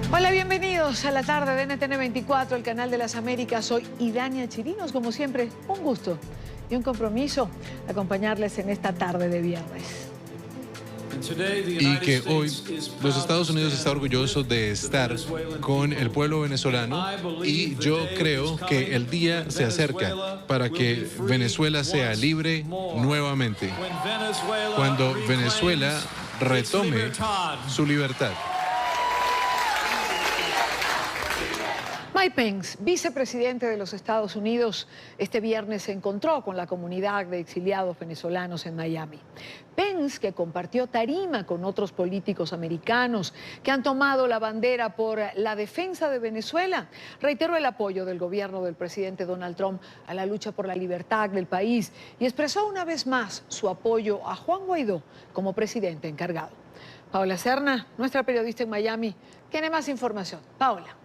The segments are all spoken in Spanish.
Hola, bienvenidos a la tarde de NTN 24, el canal de las Américas. Soy Idania Chirinos, como siempre, un gusto y un compromiso acompañarles en esta tarde de viernes. Y que hoy los Estados Unidos está orgulloso de estar con el pueblo venezolano, y yo creo que el día se acerca para que Venezuela sea libre nuevamente, cuando Venezuela retome su libertad. Mike Pence, vicepresidente de los Estados Unidos, este viernes se encontró con la comunidad de exiliados venezolanos en Miami. Pence, que compartió tarima con otros políticos americanos que han tomado la bandera por la defensa de Venezuela, reiteró el apoyo del gobierno del presidente Donald Trump a la lucha por la libertad del país y expresó una vez más su apoyo a Juan Guaidó como presidente encargado. Paola Serna, nuestra periodista en Miami, tiene más información. Paola.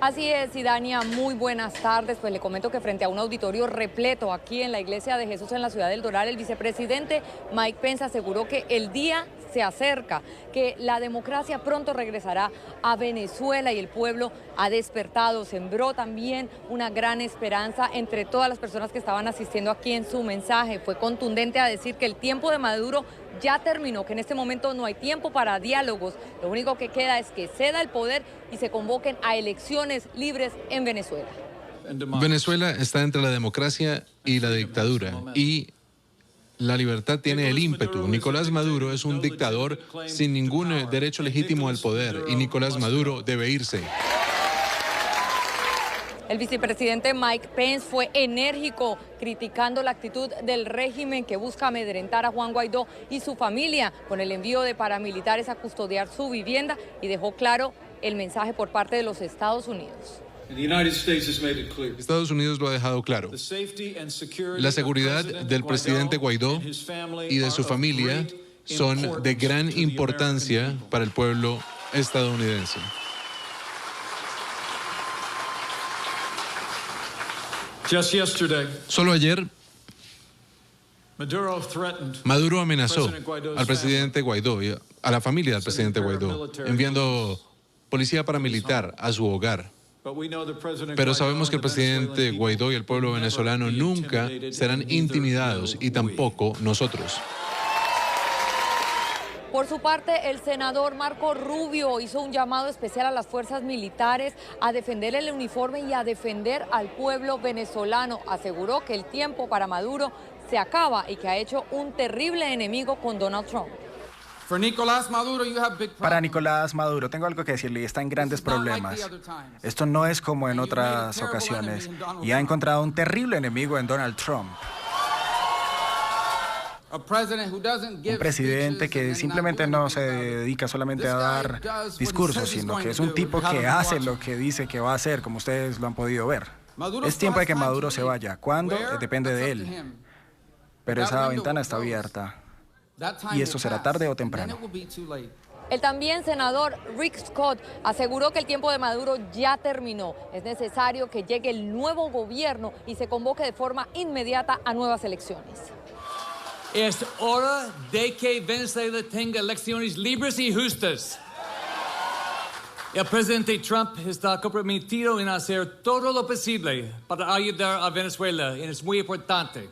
Así es, Idania, muy buenas tardes. Pues le comento que frente a un auditorio repleto aquí en la Iglesia de Jesús en la ciudad del Doral, el vicepresidente Mike Pence aseguró que el día se acerca, que la democracia pronto regresará a Venezuela y el pueblo ha despertado. Sembró también una gran esperanza entre todas las personas que estaban asistiendo aquí en su mensaje. Fue contundente a decir que el tiempo de Maduro ya terminó, que en este momento no hay tiempo para diálogos. Lo único que queda es que ceda el poder y se convoquen a elecciones libres en Venezuela. Venezuela está entre la democracia y la dictadura, y la libertad tiene el ímpetu. Nicolás Maduro es un dictador sin ningún derecho legítimo al poder, y Nicolás Maduro debe irse. El vicepresidente Mike Pence fue enérgico criticando la actitud del régimen que busca amedrentar a Juan Guaidó y su familia con el envío de paramilitares a custodiar su vivienda, y dejó claro el mensaje por parte de los Estados Unidos. Estados Unidos lo ha dejado claro. La seguridad del presidente Guaidó y de su familia son de gran importancia para el pueblo estadounidense. Solo ayer, Maduro amenazó al presidente Guaidó y a la familia del presidente Guaidó, enviando policía paramilitar a su hogar. Pero sabemos que el presidente Guaidó y el pueblo venezolano nunca serán intimidados, y tampoco nosotros. Por su parte, el senador Marco Rubio hizo un llamado especial a las fuerzas militares a defender el uniforme y a defender al pueblo venezolano. Aseguró que el tiempo para Maduro se acaba y que ha hecho un terrible enemigo con Donald Trump. Para Nicolás Maduro, tengo algo que decirle, y está en grandes problemas. Esto no es como en otras ocasiones, y ha encontrado un terrible enemigo en Donald Trump. Un presidente que simplemente no se dedica solamente a dar discursos, sino que es un tipo que hace lo que dice que va a hacer, como ustedes lo han podido ver. Es tiempo de que Maduro se vaya. ¿Cuándo? Depende de él. Pero esa ventana está abierta, y esto será tarde o temprano. El también senador Rick Scott aseguró que el tiempo de Maduro ya terminó. Es necesario que llegue el nuevo gobierno y se convoque de forma inmediata a nuevas elecciones. Es hora de que Venezuela tenga elecciones libres y justas. El presidente Trump está comprometido en hacer todo lo posible para ayudar a Venezuela, y es muy importante.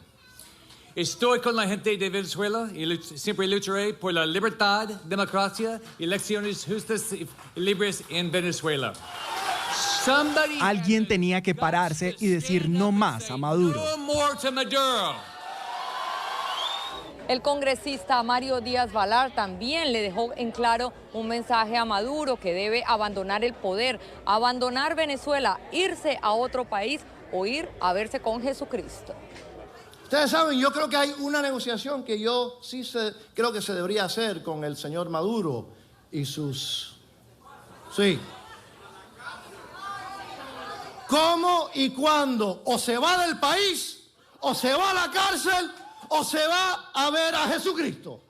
Estoy con la gente de Venezuela y siempre lucharé por la libertad, democracia y elecciones justas y libres en Venezuela. Alguien tenía que pararse y decir no más a Maduro. El congresista Mario Díaz-Balart también le dejó en claro un mensaje a Maduro, que debe abandonar el poder, abandonar Venezuela, irse a otro país o ir a verse con Jesucristo. Ustedes saben, yo creo que hay una negociación que yo creo que se debería hacer con el señor Maduro y sus... Sí. ¿Cómo y cuándo? O se va del país, o se va a la cárcel, o se va a ver a Jesucristo.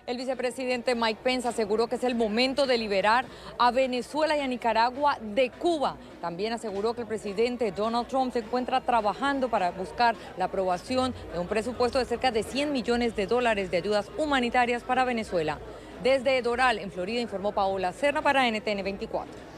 El vicepresidente Mike Pence aseguró que es el momento de liberar a Venezuela y a Nicaragua de Cuba. También aseguró que el presidente Donald Trump se encuentra trabajando para buscar la aprobación de un presupuesto de cerca de $100 millones de ayudas humanitarias para Venezuela. Desde Doral, en Florida, informó Paola Serna para NTN 24.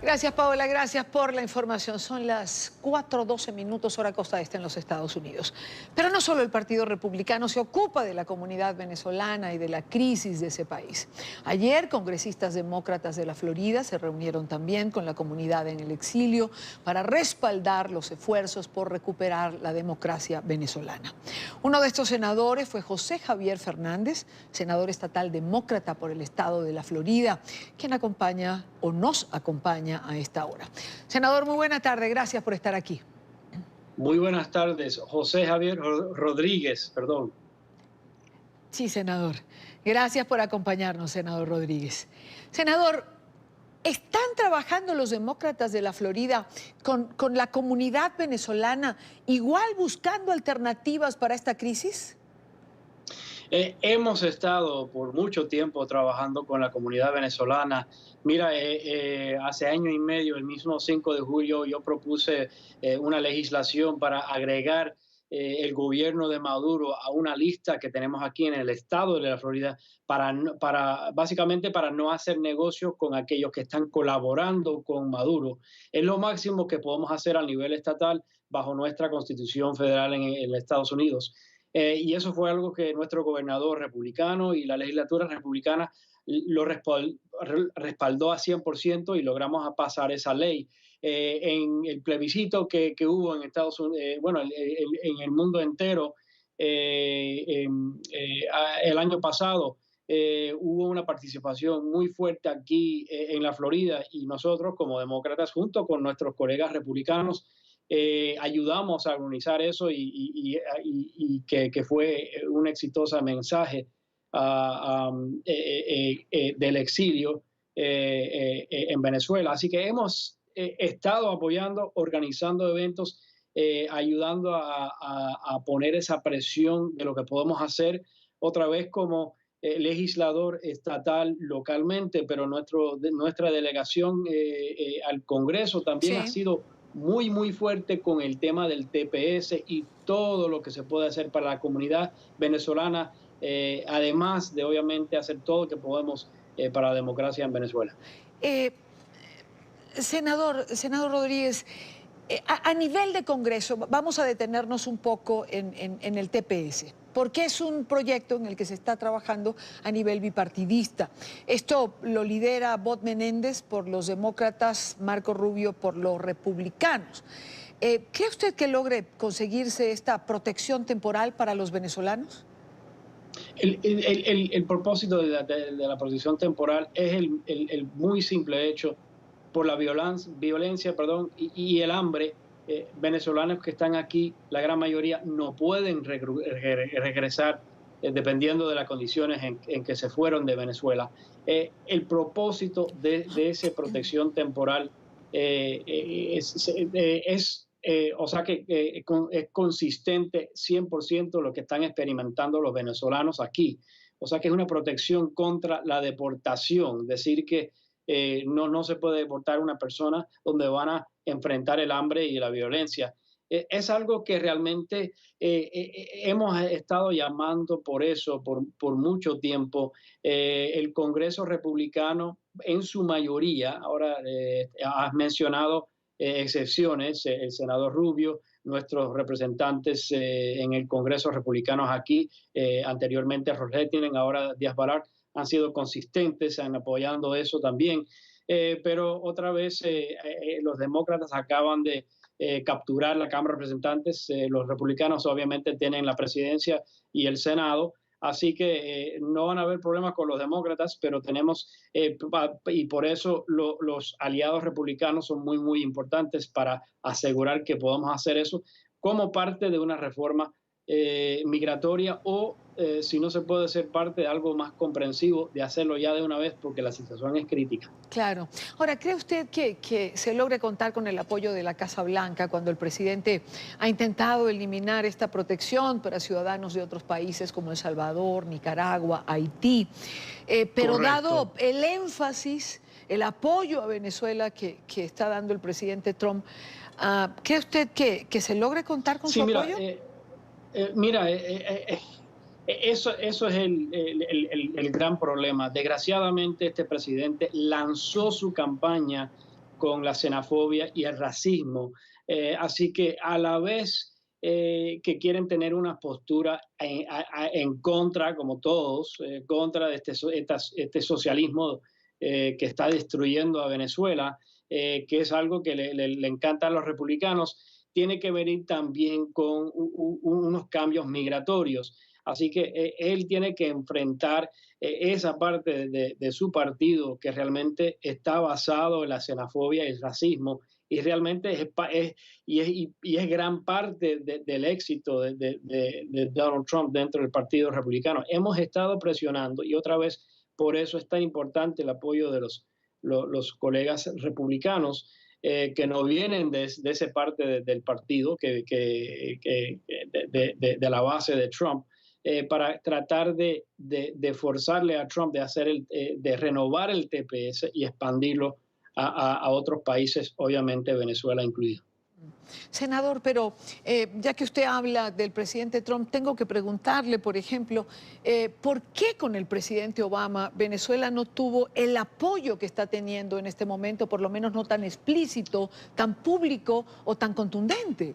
Gracias, Paola, gracias por la información. Son las 4:12 minutos, hora costa este en los Estados Unidos. Pero no solo el Partido Republicano se ocupa de la comunidad venezolana y de la crisis de ese país. Ayer, congresistas demócratas de la Florida se reunieron también con la comunidad en el exilio para respaldar los esfuerzos por recuperar la democracia venezolana. Uno de estos senadores fue José Javier Fernández, senador estatal demócrata por el estado de la Florida, quien acompaña o nos acompaña a esta hora. Senador, muy buena tarde, gracias por estar aquí. Muy buenas tardes, José Javier Rodríguez, perdón. Sí, senador. Gracias por acompañarnos, senador Rodríguez. Senador, ¿están trabajando los demócratas de la Florida con la comunidad venezolana igual buscando alternativas para esta crisis? Hemos estado por mucho tiempo trabajando con la comunidad venezolana. Mira, hace año y medio, el mismo 5 de julio, yo propuse una legislación para agregar el gobierno de Maduro a una lista que tenemos aquí en el estado de la Florida básicamente para no hacer negocios con aquellos que están colaborando con Maduro. Es lo máximo que podemos hacer a nivel estatal bajo nuestra Constitución federal en Estados Unidos. Y eso fue algo que nuestro gobernador republicano y la legislatura republicana lo respaldó a 100% y logramos pasar esa ley. En el plebiscito que hubo en Estados Unidos, en el mundo entero, el año pasado, hubo una participación muy fuerte aquí en la Florida y nosotros como demócratas junto con nuestros colegas republicanos ayudamos a organizar eso y que fue un exitoso mensaje del exilio en Venezuela. Así que hemos estado apoyando, organizando eventos, ayudando a poner esa presión de lo que podemos hacer otra vez como legislador estatal localmente, pero nuestra delegación al Congreso también ha sido muy fuerte con el tema del TPS y todo lo que se puede hacer para la comunidad venezolana, además de obviamente hacer todo lo que podemos para la democracia en Venezuela. Senador Rodríguez, a nivel de Congreso, vamos a detenernos un poco en el TPS, porque es un proyecto en el que se está trabajando a nivel bipartidista. Esto lo lidera Bob Menéndez por los demócratas, Marco Rubio por los republicanos. ¿Cree usted que logre conseguirse esta protección temporal para los venezolanos? El propósito de la protección temporal es el muy simple hecho por la violencia y el hambre. Venezolanos que están aquí, la gran mayoría no pueden regresar dependiendo de las condiciones en que se fueron de Venezuela. El propósito de esa protección temporal es consistente 100% lo que están experimentando los venezolanos aquí. O sea que es una protección contra la deportación, decir que no se puede deportar a una persona donde van a enfrentar el hambre y la violencia. Es algo que realmente hemos estado llamando por eso por mucho tiempo. El Congreso republicano, en su mayoría, ahora has mencionado excepciones, el senador Rubio, nuestros representantes en el Congreso republicano aquí, anteriormente Roslettinen, ahora Díaz Balart, han sido consistentes en apoyando eso también. Pero otra vez los demócratas acaban de capturar la Cámara de Representantes. Los republicanos obviamente tienen la presidencia y el Senado. Así que no van a haber problemas con los demócratas, pero tenemos, y por eso los aliados republicanos son muy importantes para asegurar que podamos hacer eso como parte de una reforma migratoria o si no se puede ser parte de algo más comprensivo, de hacerlo ya de una vez porque la situación es crítica. Claro. Ahora, ¿cree usted que se logre contar con el apoyo de la Casa Blanca cuando el presidente ha intentado eliminar esta protección para ciudadanos de otros países como El Salvador, Nicaragua, Haití? Pero correcto, dado el énfasis, el apoyo a Venezuela que está dando el presidente Trump, ¿cree usted que se logre contar con su apoyo? Mira, Eso es el gran problema. Desgraciadamente, este presidente lanzó su campaña con la xenofobia y el racismo. Así que a la vez que quieren tener una postura en contra, como todos, contra de este socialismo que está destruyendo a Venezuela, que es algo que le encanta a los republicanos, tiene que venir también con unos cambios migratorios. Así que él tiene que enfrentar esa parte de su partido que realmente está basado en la xenofobia y el racismo, y realmente es gran parte del éxito de Donald Trump dentro del Partido Republicano. Hemos estado presionando, y otra vez por eso es tan importante el apoyo de los colegas republicanos que no vienen de esa parte del partido, de la base de Trump, para tratar de forzarle a Trump de renovar el TPS y expandirlo a otros países, obviamente Venezuela incluido. Senador, pero ya que usted habla del presidente Trump, tengo que preguntarle, por ejemplo, ¿por qué con el presidente Obama Venezuela no tuvo el apoyo que está teniendo en este momento, por lo menos no tan explícito, tan público o tan contundente?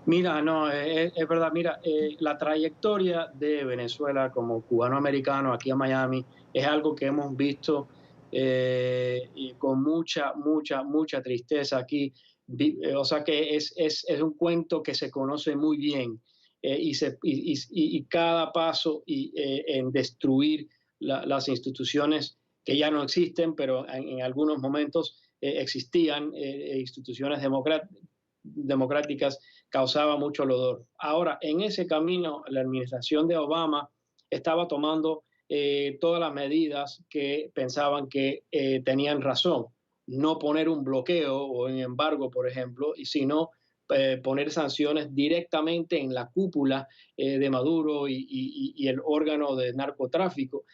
Mira, no, es verdad, mira, la trayectoria de Venezuela como cubano-americano aquí en Miami es algo que hemos visto y con mucha tristeza aquí. O sea que es un cuento que se conoce muy bien y cada paso en destruir las instituciones que ya no existen, pero en algunos momentos existían instituciones democráticas, causaba mucho dolor. Ahora, en ese camino, la administración de Obama estaba tomando todas las medidas que pensaban que tenían razón. No poner un bloqueo o un embargo, por ejemplo, sino poner sanciones directamente en la cúpula de Maduro y el órgano de narcotráfico.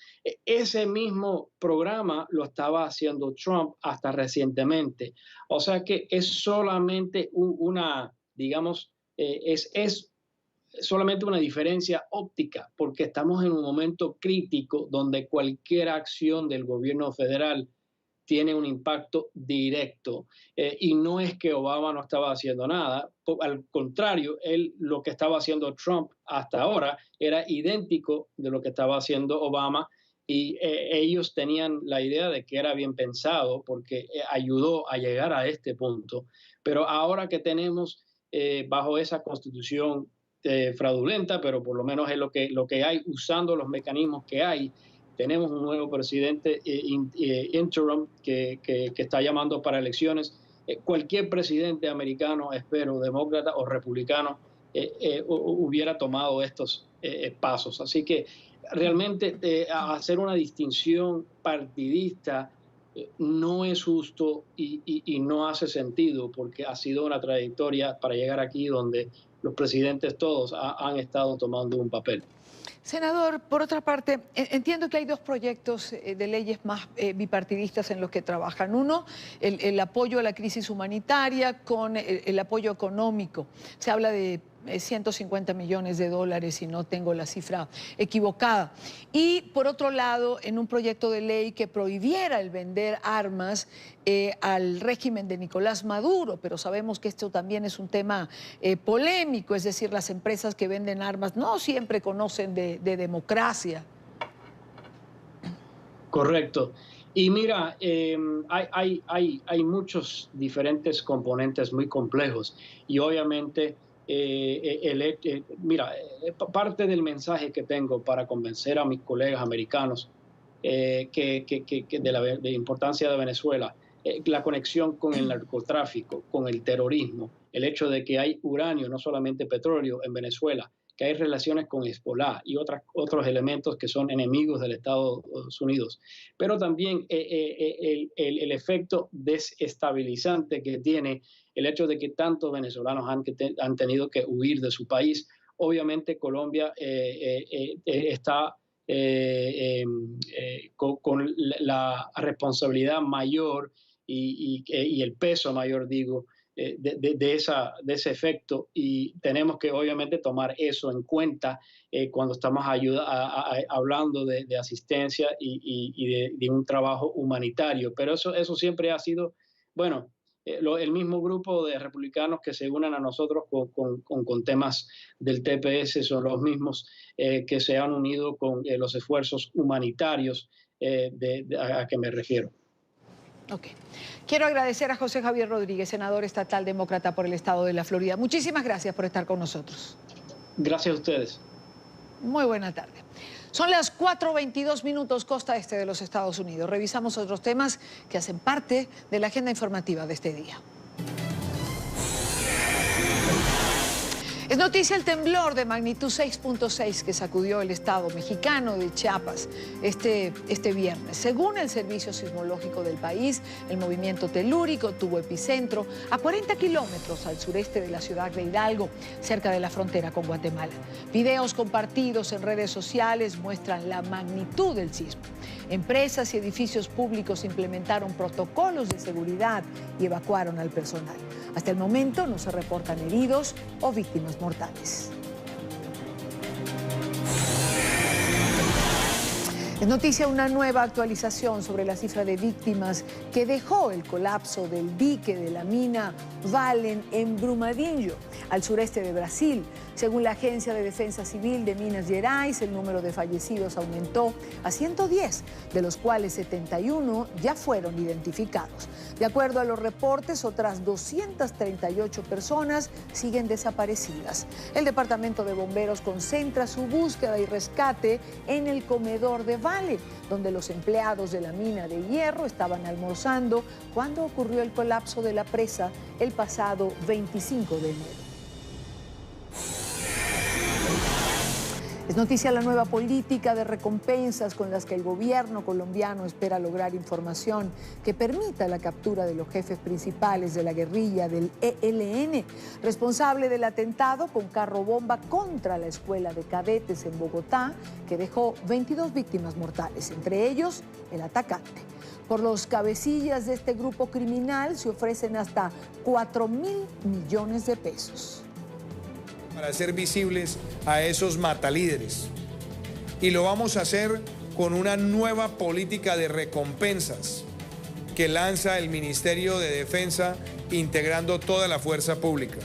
Ese mismo programa lo estaba haciendo Trump hasta recientemente. O sea que es solamente es solamente una diferencia óptica, porque estamos en un momento crítico donde cualquier acción del gobierno federal tiene un impacto directo. Y no es que Obama no estaba haciendo nada, al contrario, lo que estaba haciendo Trump hasta ahora era idéntico de lo que estaba haciendo Obama, y ellos tenían la idea de que era bien pensado porque ayudó a llegar a este punto. Pero ahora que tenemos bajo esa constitución fraudulenta, pero por lo menos es lo que hay, usando los mecanismos que hay, tenemos un nuevo presidente interim que está llamando para elecciones. Cualquier presidente americano, espero, demócrata o republicano, hubiera tomado estos pasos. Así que realmente hacer una distinción partidista no es justo y no hace sentido, porque ha sido una trayectoria para llegar aquí donde los presidentes todos han estado tomando un papel. Senador, por otra parte, entiendo que hay dos proyectos de leyes más bipartidistas en los que trabajan. Uno, el apoyo a la crisis humanitaria con el apoyo económico. Se habla de 150 millones de dólares, si no tengo la cifra equivocada. Y por otro lado, en un proyecto de ley que prohibiera el vender armas al régimen de Nicolás Maduro, pero sabemos que esto también es un tema polémico, es decir, las empresas que venden armas no siempre conocen de democracia. Correcto. Y mira, hay muchos diferentes componentes muy complejos y obviamente parte del mensaje que tengo para convencer a mis colegas americanos de la importancia de Venezuela, la conexión con el narcotráfico, con el terrorismo, el hecho de que hay uranio, no solamente petróleo en Venezuela, que hay relaciones con Hezbollah y otros elementos que son enemigos del Estados Unidos, pero también el efecto desestabilizante que tiene el hecho de que tantos venezolanos han tenido que huir de su país. Obviamente Colombia está con la responsabilidad mayor y el peso mayor, digo, de ese efecto, y tenemos que obviamente tomar eso en cuenta cuando estamos hablando de asistencia y de un trabajo humanitario. Pero eso siempre ha sido, bueno, el mismo grupo de republicanos que se unan a nosotros con temas del TPS son los mismos que se han unido con los esfuerzos humanitarios a que me refiero. Okay. Quiero agradecer a José Javier Rodríguez, senador estatal demócrata por el estado de la Florida. Muchísimas gracias por estar con nosotros. Gracias a ustedes. Muy buena tarde. Son las 4:22 minutos costa este de los Estados Unidos. Revisamos otros temas que hacen parte de la agenda informativa de este día. Es noticia el temblor de magnitud 6.6 que sacudió el estado mexicano de Chiapas este viernes. Según el Servicio Sismológico del país, el movimiento telúrico tuvo epicentro a 40 kilómetros al sureste de la ciudad de Hidalgo, cerca de la frontera con Guatemala. Videos compartidos en redes sociales muestran la magnitud del sismo. Empresas y edificios públicos implementaron protocolos de seguridad y evacuaron al personal. Hasta el momento no se reportan heridos o víctimas mortales. Es noticia una nueva actualización sobre la cifra de víctimas que dejó el colapso del dique de la mina Valen en Brumadinho, al sureste de Brasil. Según la Agencia de Defensa Civil de Minas Gerais, el número de fallecidos aumentó a 110, de los cuales 71 ya fueron identificados. De acuerdo a los reportes, otras 238 personas siguen desaparecidas. El Departamento de Bomberos concentra su búsqueda y rescate en el comedor de Vale, donde los empleados de la mina de hierro estaban almorzando cuando ocurrió el colapso de la presa el pasado 25 de enero. Es noticia la nueva política de recompensas con las que el gobierno colombiano espera lograr información que permita la captura de los jefes principales de la guerrilla del ELN, responsable del atentado con carro bomba contra la escuela de cadetes en Bogotá, que dejó 22 víctimas mortales, entre ellos el atacante. Por los cabecillas de este grupo criminal se ofrecen hasta 4.000 millones de pesos. Para hacer visibles a esos matalíderes. Y lo vamos a hacer con una nueva política de recompensas que lanza el Ministerio de Defensa, integrando toda la fuerza pública.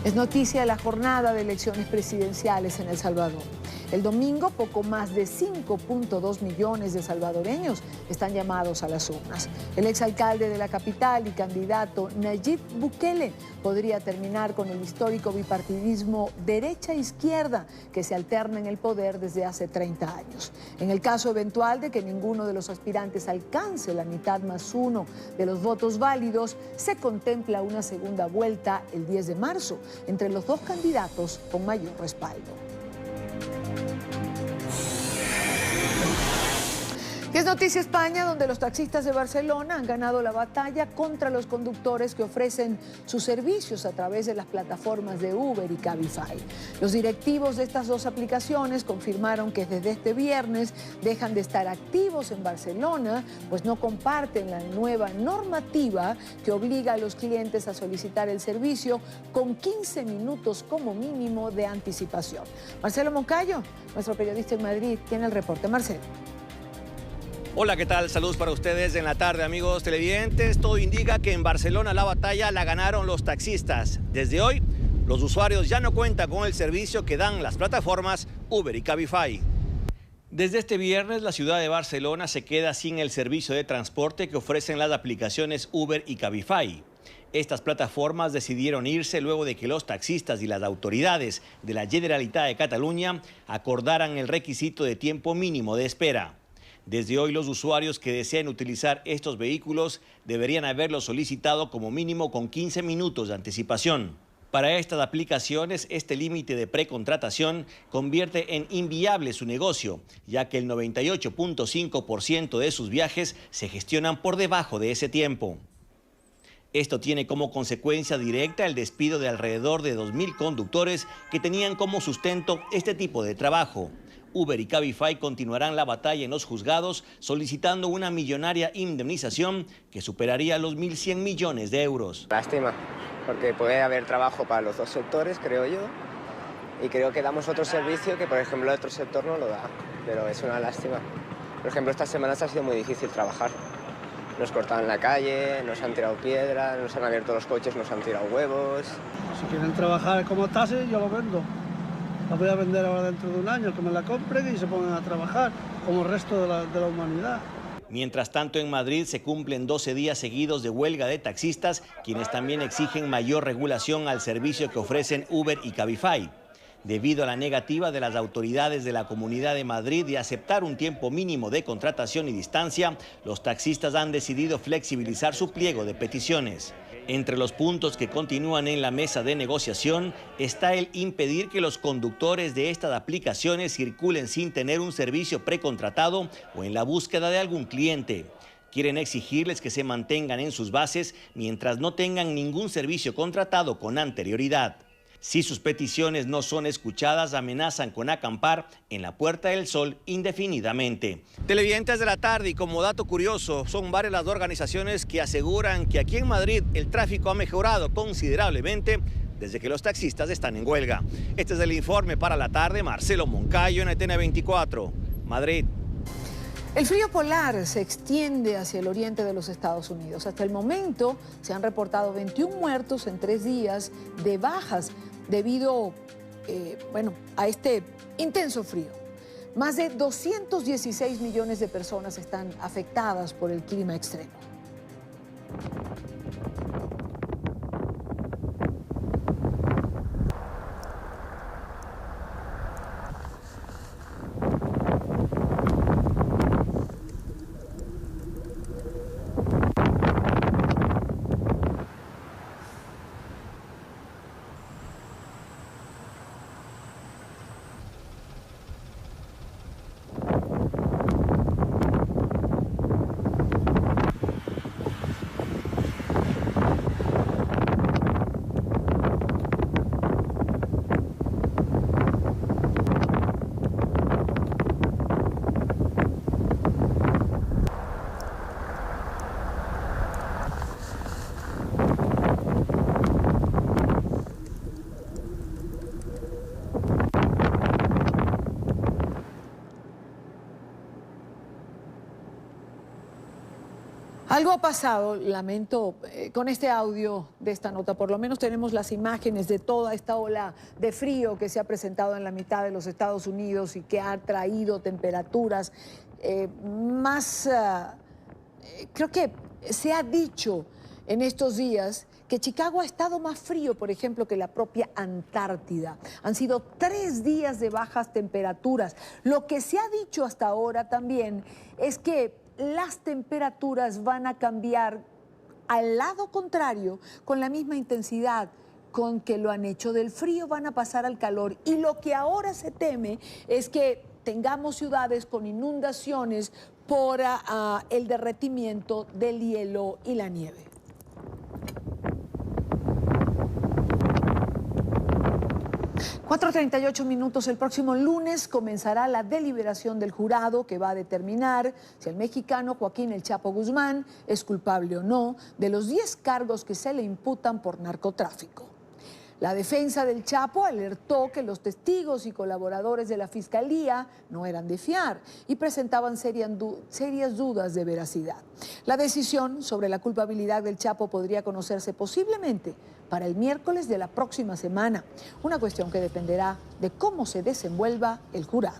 Es noticia la jornada de elecciones presidenciales en El Salvador. El domingo, poco más de 5.2 millones de salvadoreños están llamados a las urnas. El exalcalde de la capital y candidato Nayib Bukele podría terminar con el histórico bipartidismo derecha-izquierda que se alterna en el poder desde hace 30 años. En el caso eventual de que ninguno de los aspirantes alcance la mitad más uno de los votos válidos, se contempla una segunda vuelta el 10 de marzo entre los dos candidatos con mayor respaldo. Y es noticia España, donde los taxistas de Barcelona han ganado la batalla contra los conductores que ofrecen sus servicios a través de las plataformas de Uber y Cabify. Los directivos de estas dos aplicaciones confirmaron que desde este viernes dejan de estar activos en Barcelona, pues no comparten la nueva normativa que obliga a los clientes a solicitar el servicio con 15 minutos como mínimo de anticipación. Marcelo Moncayo, nuestro periodista en Madrid, tiene el reporte. Marcelo. Hola, ¿qué tal? Saludos para ustedes en la tarde, amigos televidentes. Todo indica que en Barcelona la batalla la ganaron los taxistas. Desde hoy, los usuarios ya no cuentan con el servicio que dan las plataformas Uber y Cabify. Desde este viernes, la ciudad de Barcelona se queda sin el servicio de transporte que ofrecen las aplicaciones Uber y Cabify. Estas plataformas decidieron irse luego de que los taxistas y las autoridades de la Generalitat de Cataluña acordaran el requisito de tiempo mínimo de espera. Desde hoy, los usuarios que deseen utilizar estos vehículos deberían haberlo solicitado como mínimo con 15 minutos de anticipación. Para estas aplicaciones, este límite de precontratación convierte en inviable su negocio, ya que el 98.5% de sus viajes se gestionan por debajo de ese tiempo. Esto tiene como consecuencia directa el despido de alrededor de 2.000 conductores que tenían como sustento este tipo de trabajo. Uber y Cabify continuarán la batalla en los juzgados solicitando una millonaria indemnización que superaría los 1.100 millones de euros. Lástima, porque puede haber trabajo para los dos sectores, creo yo, y creo que damos otro servicio que, por ejemplo, el otro sector no lo da, pero es una lástima. Por ejemplo, estas semanas ha sido muy difícil trabajar. Nos cortaban la calle, nos han tirado piedras, nos han abierto los coches, nos han tirado huevos. Si quieren trabajar como taxi, yo lo vendo. La voy a vender ahora dentro de un año, que me la compren y se pongan a trabajar como el resto de la humanidad. Mientras tanto, en Madrid se cumplen 12 días seguidos de huelga de taxistas, quienes también exigen mayor regulación al servicio que ofrecen Uber y Cabify. Debido a la negativa de las autoridades de la Comunidad de Madrid de aceptar un tiempo mínimo de contratación y distancia, los taxistas han decidido flexibilizar su pliego de peticiones. Entre los puntos que continúan en la mesa de negociación está el impedir que los conductores de estas aplicaciones circulen sin tener un servicio precontratado o en la búsqueda de algún cliente. Quieren exigirles que se mantengan en sus bases mientras no tengan ningún servicio contratado con anterioridad. Si sus peticiones no son escuchadas, amenazan con acampar en la Puerta del Sol indefinidamente. Televidentes de la tarde, y como dato curioso, son varias las organizaciones que aseguran que aquí en Madrid el tráfico ha mejorado considerablemente desde que los taxistas están en huelga. Este es el informe para la tarde. Marcelo Moncayo, NTN 24, Madrid. El frío polar se extiende hacia el oriente de los Estados Unidos. Hasta el momento se han reportado 21 muertos en 3 días de bajas debido a este intenso frío. Más de 216 millones de personas están afectadas por el clima extremo. Algo ha pasado, lamento, con este audio de esta nota. Por lo menos tenemos las imágenes de toda esta ola de frío que se ha presentado en la mitad de los Estados Unidos y que ha traído temperaturas creo que se ha dicho en estos días que Chicago ha estado más frío, por ejemplo, que la propia Antártida. Han sido 3 días de bajas temperaturas. Lo que se ha dicho hasta ahora también es que las temperaturas van a cambiar al lado contrario, con la misma intensidad con que lo han hecho. Del frío van a pasar al calor, y lo que ahora se teme es que tengamos ciudades con inundaciones por el derretimiento del hielo y la nieve. (4:38). El próximo lunes comenzará la deliberación del jurado que va a determinar si el mexicano Joaquín El Chapo Guzmán es culpable o no de los 10 cargos que se le imputan por narcotráfico. La defensa del Chapo alertó que los testigos y colaboradores de la Fiscalía no eran de fiar y presentaban serias dudas de veracidad. La decisión sobre la culpabilidad del Chapo podría conocerse posiblemente para el miércoles de la próxima semana, una cuestión que dependerá de cómo se desenvuelva el jurado.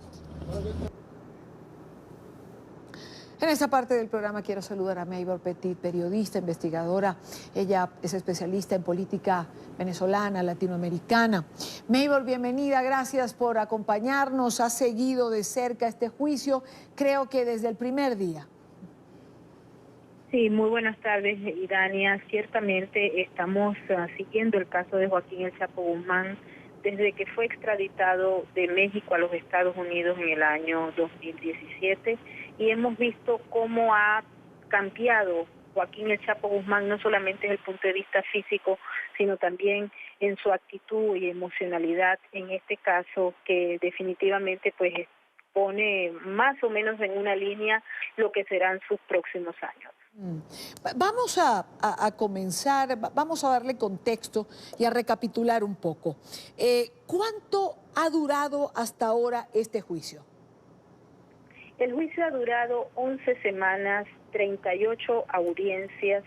En esta parte del programa quiero saludar a Maybor Petit, periodista, investigadora. Ella es especialista en política venezolana, latinoamericana. Maybor, bienvenida, gracias por acompañarnos. Ha seguido de cerca este juicio, creo que desde el primer día. Sí, muy buenas tardes, Idania. Ciertamente estamos siguiendo el caso de Joaquín El Chapo Guzmán desde que fue extraditado de México a los Estados Unidos en el año 2017, y hemos visto cómo ha cambiado Joaquín El Chapo Guzmán, no solamente desde el punto de vista físico, sino también en su actitud y emocionalidad en este caso, que definitivamente pues pone más o menos en una línea lo que serán sus próximos años. Vamos a comenzar, vamos a darle contexto y a recapitular un poco. ¿Cuánto ha durado hasta ahora este juicio? El juicio ha durado 11 semanas, 38 audiencias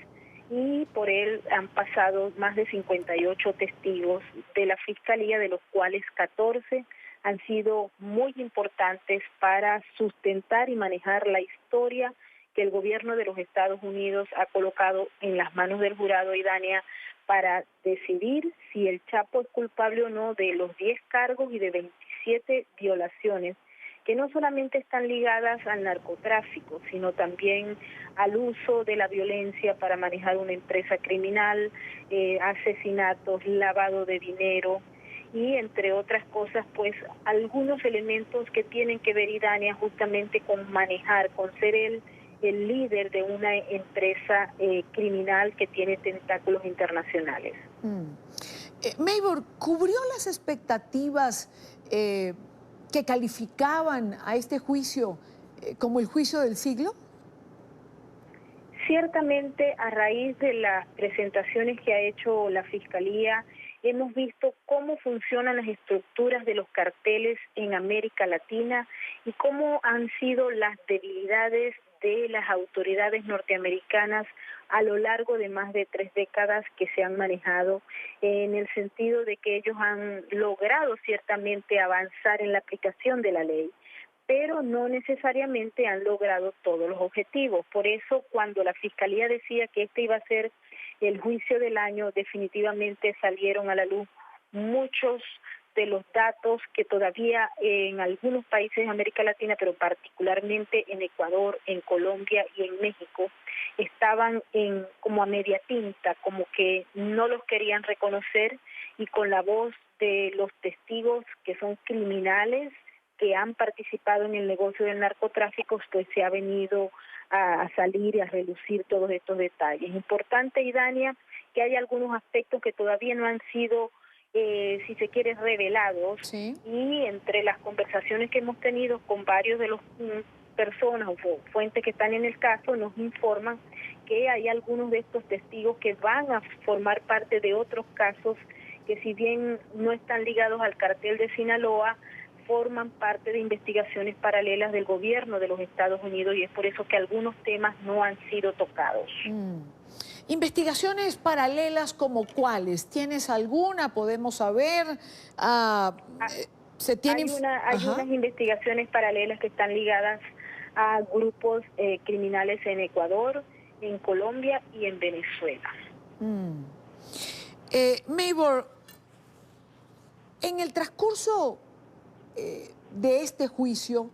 y por él han pasado más de 58 testigos de la Fiscalía, de los cuales 14 han sido muy importantes para sustentar y manejar la historia que el gobierno de los Estados Unidos ha colocado en las manos del jurado, Idania, para decidir si el Chapo es culpable o no de los 10 cargos y de 27 violaciones, que no solamente están ligadas al narcotráfico, sino también al uso de la violencia para manejar una empresa criminal, asesinatos, lavado de dinero y, entre otras cosas, pues algunos elementos que tienen que ver, Idania, justamente con manejar, con ser el líder de una empresa criminal que tiene tentáculos internacionales. Maybor, ¿cubrió las expectativas que calificaban a este juicio como el juicio del siglo? Ciertamente, a raíz de las presentaciones que ha hecho la Fiscalía, hemos visto cómo funcionan las estructuras de los carteles en América Latina y cómo han sido las debilidades de las autoridades norteamericanas a lo largo de más de 3 décadas que se han manejado, en el sentido de que ellos han logrado ciertamente avanzar en la aplicación de la ley, pero no necesariamente han logrado todos los objetivos. Por eso, cuando la Fiscalía decía que este iba a ser el juicio del año, definitivamente salieron a la luz muchos de los datos que todavía en algunos países de América Latina, pero particularmente en Ecuador, en Colombia y en México, estaban como a media tinta, como que no los querían reconocer, y con la voz de los testigos que son criminales, que han participado en el negocio del narcotráfico, pues se ha venido a salir y a relucir todos estos detalles. Importante, Idania, que hay algunos aspectos que todavía no han sido si se quiere, revelados, sí. Y entre las conversaciones que hemos tenido con varios de los personas o fuentes que están en el caso, nos informan que hay algunos de estos testigos que van a formar parte de otros casos que, si bien no están ligados al cartel de Sinaloa, forman parte de investigaciones paralelas del gobierno de los Estados Unidos, y es por eso que algunos temas no han sido tocados. ¿Investigaciones paralelas como cuáles? ¿Tienes alguna? ¿Podemos saber? ¿Se tiene hay unas investigaciones paralelas que están ligadas a grupos criminales en Ecuador, en Colombia y en Venezuela. Maybor, en el transcurso de este juicio,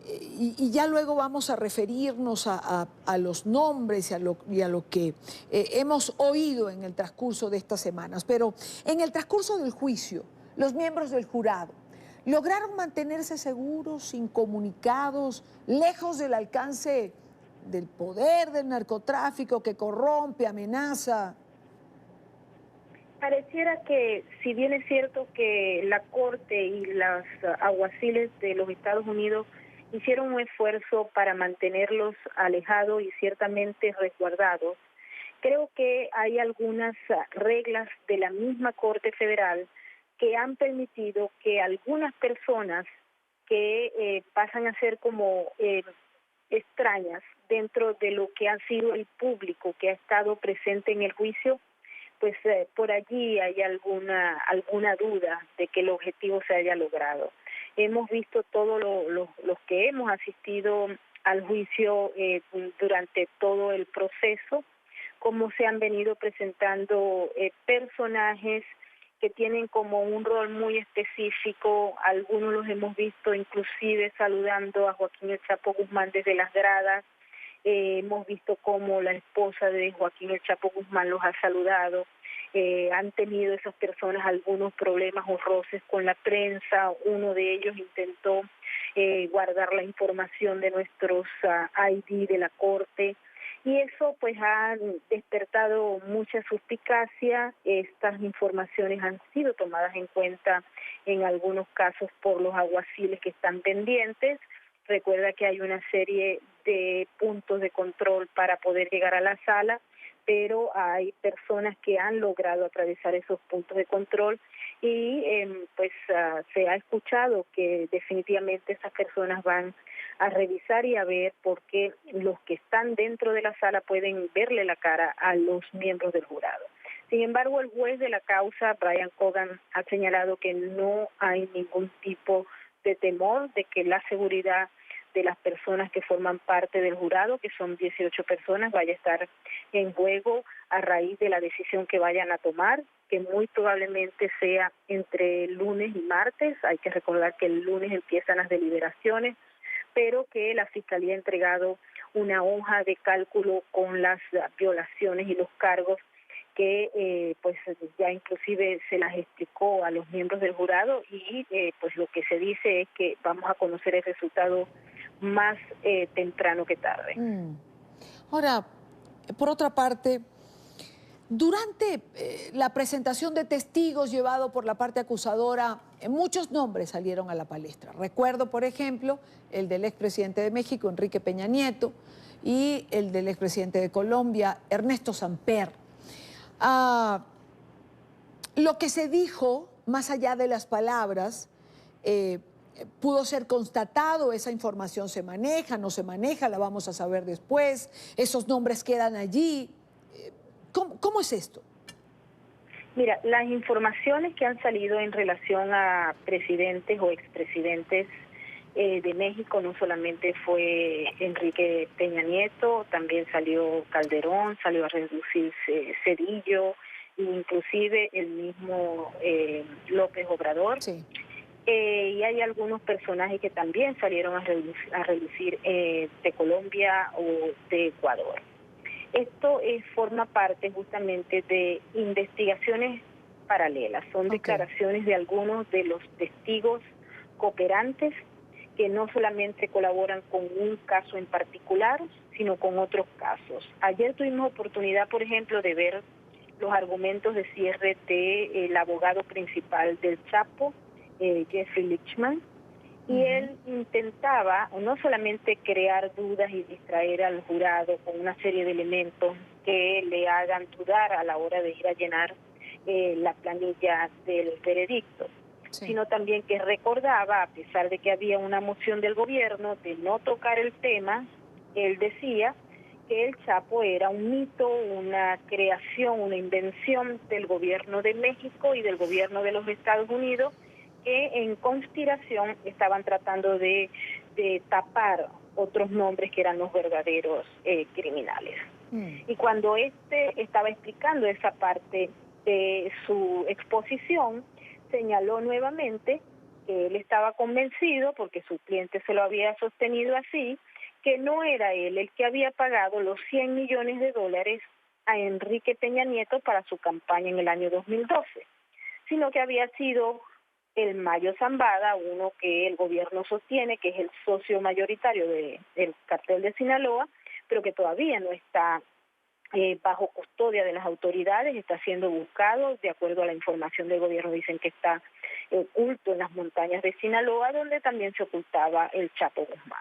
y ya luego vamos a referirnos a los nombres y a lo que hemos oído en el transcurso de estas semanas, pero en el transcurso del juicio, los miembros del jurado lograron mantenerse seguros, incomunicados, lejos del alcance del poder del narcotráfico que corrompe, amenaza. Pareciera que, si bien es cierto que la Corte y las alguaciles de los Estados Unidos hicieron un esfuerzo para mantenerlos alejados y ciertamente resguardados, creo que hay algunas reglas de la misma Corte Federal que han permitido que algunas personas que pasan a ser como extrañas dentro de lo que ha sido el público que ha estado presente en el juicio, pues por allí hay alguna duda de que el objetivo se haya logrado. Hemos visto todos los que hemos asistido al juicio durante todo el proceso, cómo se han venido presentando personajes que tienen como un rol muy específico. Algunos los hemos visto inclusive saludando a Joaquín El Chapo Guzmán desde las gradas. Hemos visto cómo la esposa de Joaquín El Chapo Guzmán los ha saludado. Han tenido esas personas algunos problemas o roces con la prensa. Uno de ellos intentó guardar la información de nuestros ID de la Corte. Y eso pues ha despertado mucha suspicacia. Estas informaciones han sido tomadas en cuenta en algunos casos por los alguaciles que están pendientes. Recuerda que hay una serie de puntos de control para poder llegar a la sala, pero hay personas que han logrado atravesar esos puntos de control y se ha escuchado que definitivamente esas personas van a revisar y a ver por qué los que están dentro de la sala pueden verle la cara a los miembros del jurado. Sin embargo, el juez de la causa, Brian Cogan, ha señalado que no hay ningún tipo de temor de que la seguridad de las personas que forman parte del jurado, que son 18 personas, vaya a estar en juego a raíz de la decisión que vayan a tomar, que muy probablemente sea entre lunes y martes. Hay que recordar que el lunes empiezan las deliberaciones, pero que la Fiscalía ha entregado una hoja de cálculo con las violaciones y los cargos que ya inclusive se las explicó a los miembros del jurado y pues lo que se dice es que vamos a conocer el resultado más temprano que tarde. Ahora, por otra parte, durante la presentación de testigos llevado por la parte acusadora, muchos nombres salieron a la palestra. Recuerdo, por ejemplo, el del expresidente de México, Enrique Peña Nieto, y el del expresidente de Colombia, Ernesto Samper. Lo que se dijo, más allá de las palabras, pudo ser constatado, esa información se maneja, no se maneja, la vamos a saber después, esos nombres quedan allí. ¿Cómo es esto? Mira, las informaciones que han salido en relación a presidentes o expresidentes de México, no solamente fue Enrique Peña Nieto, también salió Calderón, salió a reducirse Cedillo, inclusive el mismo López Obrador. Sí. Y hay algunos personajes que también salieron a reducir de Colombia o de Ecuador. Esto forma parte justamente de investigaciones paralelas, son declaraciones de algunos de los testigos cooperantes que no solamente colaboran con un caso en particular, sino con otros casos. Ayer tuvimos oportunidad, por ejemplo, de ver los argumentos de cierre del abogado principal del Chapo, Jeffrey Lichtman, y él intentaba no solamente crear dudas y distraer al jurado con una serie de elementos que le hagan dudar a la hora de ir a llenar la planilla del veredicto, sino también que recordaba, a pesar de que había una moción del gobierno de no tocar el tema, él decía que el Chapo era un mito, una creación, una invención del gobierno de México y del gobierno de los Estados Unidos, que en conspiración estaban tratando de tapar otros nombres que eran los verdaderos criminales. Y cuando estaba explicando esa parte de su exposición, señaló nuevamente que él estaba convencido, porque su cliente se lo había sostenido así, que no era él el que había pagado los $100 millones a Enrique Peña Nieto para su campaña en el año 2012, sino que había sido el Mayo Zambada, uno que el gobierno sostiene, que es el socio mayoritario del cartel de Sinaloa, pero que todavía no está bajo custodia de las autoridades, está siendo buscado. De acuerdo a la información del gobierno, dicen que está oculto en las montañas de Sinaloa, donde también se ocultaba el Chapo Guzmán.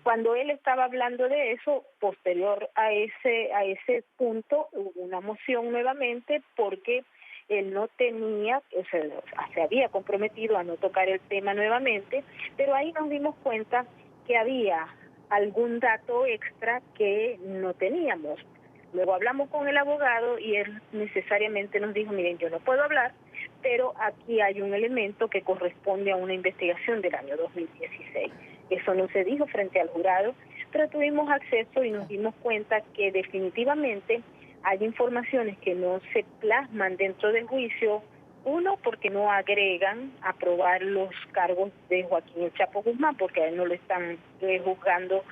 Cuando él estaba hablando de eso, posterior a ese punto, hubo una moción nuevamente porque él no tenía, se había comprometido a no tocar el tema nuevamente, pero ahí nos dimos cuenta que había algún dato extra que no teníamos. Luego hablamos con el abogado y él necesariamente nos dijo, miren, yo no puedo hablar, pero aquí hay un elemento que corresponde a una investigación del año 2016. Eso no se dijo frente al jurado, pero tuvimos acceso y nos dimos cuenta que definitivamente hay informaciones que no se plasman dentro del juicio. Uno, porque no agregan a probar los cargos de Joaquín El Chapo Guzmán, porque a él no lo están juzgando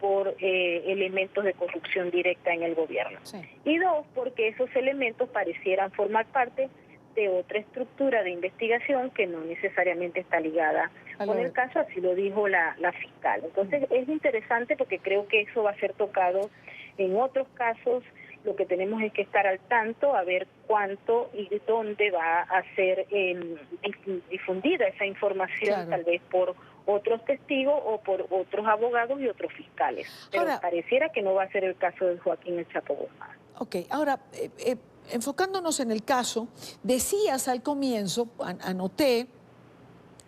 por elementos de corrupción directa en el gobierno. Sí. Y dos, porque esos elementos parecieran formar parte de otra estructura de investigación que no necesariamente está ligada con el caso, así lo dijo la fiscal. Entonces es interesante porque creo que eso va a ser tocado en otros casos. Lo que tenemos es que estar al tanto, a ver cuánto y dónde va a ser difundida esa información, tal vez por otros testigos o por otros abogados y otros fiscales. Pero ahora, pareciera que no va a ser el caso de Joaquín El Chapo Guzmán. Ok, ahora, enfocándonos en el caso, decías al comienzo, anoté,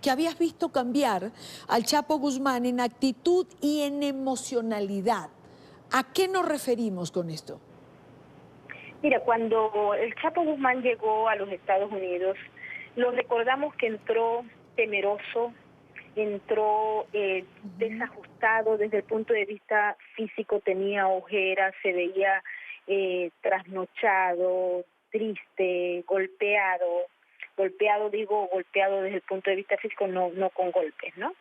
que habías visto cambiar al Chapo Guzmán en actitud y en emocionalidad. ¿A qué nos referimos con esto? Mira, cuando el Chapo Guzmán llegó a los Estados Unidos, lo recordamos que entró temeroso, entró desajustado desde el punto de vista físico, tenía ojeras, se veía trasnochado, triste, golpeado desde el punto de vista físico, no con golpes, ¿no?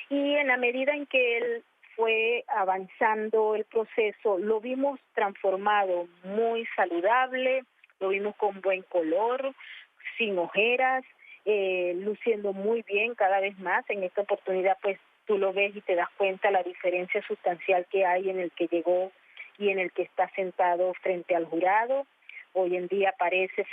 Y en la medida en que él fue avanzando el proceso, lo vimos transformado, muy saludable, lo vimos con buen color, sin ojeras, luciendo muy bien cada vez más. En esta oportunidad, pues, tú lo ves y te das cuenta la diferencia sustancial que hay en el que llegó y en el que está sentado frente al jurado. Hoy en día aparece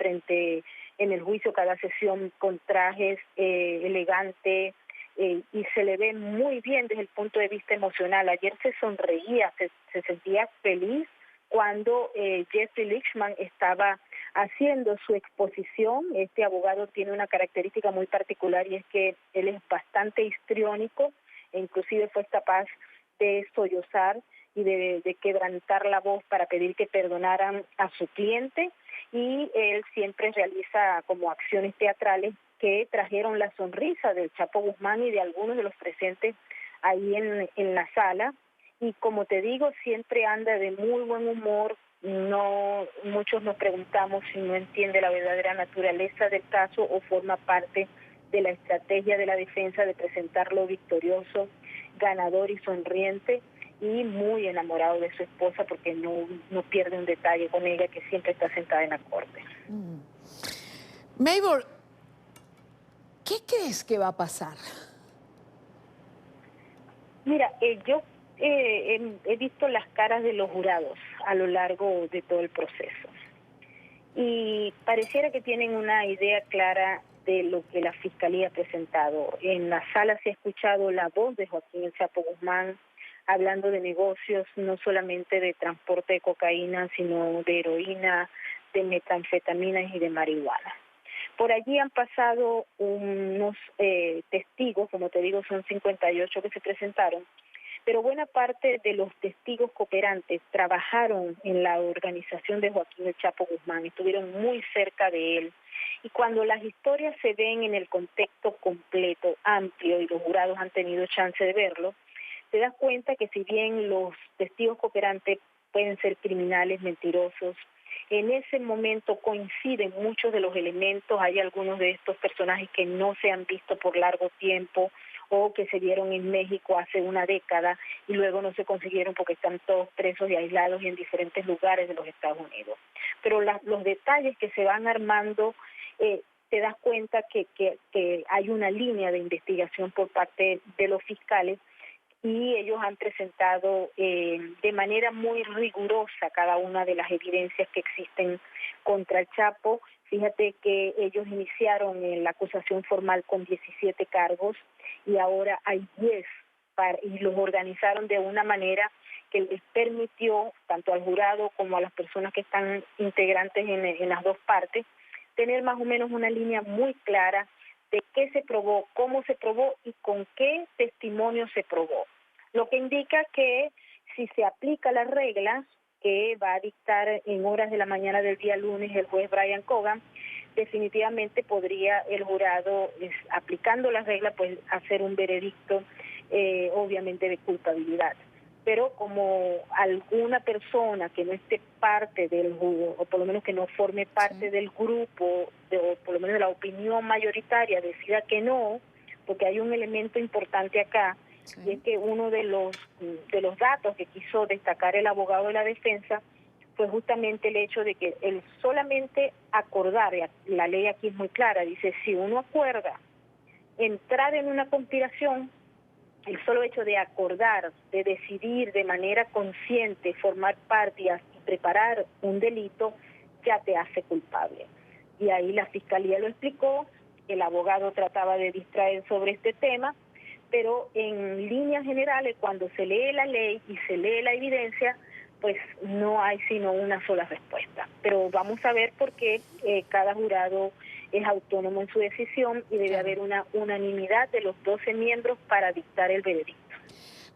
en el juicio cada sesión con trajes elegante, y se le ve muy bien desde el punto de vista emocional. Ayer se sonreía, se sentía feliz cuando Jeffrey Lichtman estaba haciendo su exposición. Este abogado tiene una característica muy particular y es que él es bastante histriónico e inclusive fue capaz de sollozar y de quebrantar la voz para pedir que perdonaran a su cliente, y él siempre realiza como acciones teatrales que trajeron la sonrisa del Chapo Guzmán y de algunos de los presentes ahí en la sala. Y como te digo, siempre anda de muy buen humor. No, muchos nos preguntamos si no entiende la verdadera naturaleza del caso o forma parte de la estrategia de la defensa de presentarlo victorioso, ganador y sonriente, y muy enamorado de su esposa porque no pierde un detalle con ella, que siempre está sentada en la corte. Mabel, ¿qué crees que va a pasar? Mira, yo he visto las caras de los jurados a lo largo de todo el proceso y pareciera que tienen una idea clara de lo que la Fiscalía ha presentado. En la sala se ha escuchado la voz de Joaquín El Chapo Guzmán hablando de negocios, no solamente de transporte de cocaína, sino de heroína, de metanfetaminas y de marihuana. Por allí han pasado unos testigos, como te digo, son 58 que se presentaron, pero buena parte de los testigos cooperantes trabajaron en la organización de Joaquín El Chapo Guzmán, estuvieron muy cerca de él. Y cuando las historias se ven en el contexto completo, amplio, y los jurados han tenido chance de verlo, te das cuenta que si bien los testigos cooperantes pueden ser criminales, mentirosos, en ese momento coinciden muchos de los elementos. Hay algunos de estos personajes que no se han visto por largo tiempo o que se vieron en México hace una década y luego no se consiguieron porque están todos presos y aislados y en diferentes lugares de los Estados Unidos. Pero los detalles que se van armando, te das cuenta que hay una línea de investigación por parte de los fiscales, y ellos han presentado de manera muy rigurosa cada una de las evidencias que existen contra el Chapo. Fíjate que ellos iniciaron la acusación formal con 17 cargos y ahora hay 10, y los organizaron de una manera que les permitió, tanto al jurado como a las personas que están integrantes en las dos partes, tener más o menos una línea muy clara de qué se probó, cómo se probó y con qué testimonio se probó. Lo que indica que si se aplica la regla que va a dictar en horas de la mañana del día lunes el juez Brian Cogan, definitivamente podría el jurado, aplicando la regla, pues hacer un veredicto obviamente de culpabilidad. Pero como alguna persona que no esté parte del jurado, o por lo menos que no forme parte del grupo, o por lo menos de la opinión mayoritaria, decida que no, porque hay un elemento importante acá, y es que uno de los datos que quiso destacar el abogado de la defensa fue justamente el hecho de que el solamente acordar, la ley aquí es muy clara, dice, si uno acuerda entrar en una conspiración, el solo hecho de acordar, de decidir de manera consciente, formar parte y preparar un delito, ya te hace culpable. Y ahí la Fiscalía lo explicó, el abogado trataba de distraer sobre este tema, pero en líneas generales, cuando se lee la ley y se lee la evidencia, pues no hay sino una sola respuesta. Pero vamos a ver por qué cada jurado es autónomo en su decisión y debe haber una unanimidad de los 12 miembros para dictar el veredicto.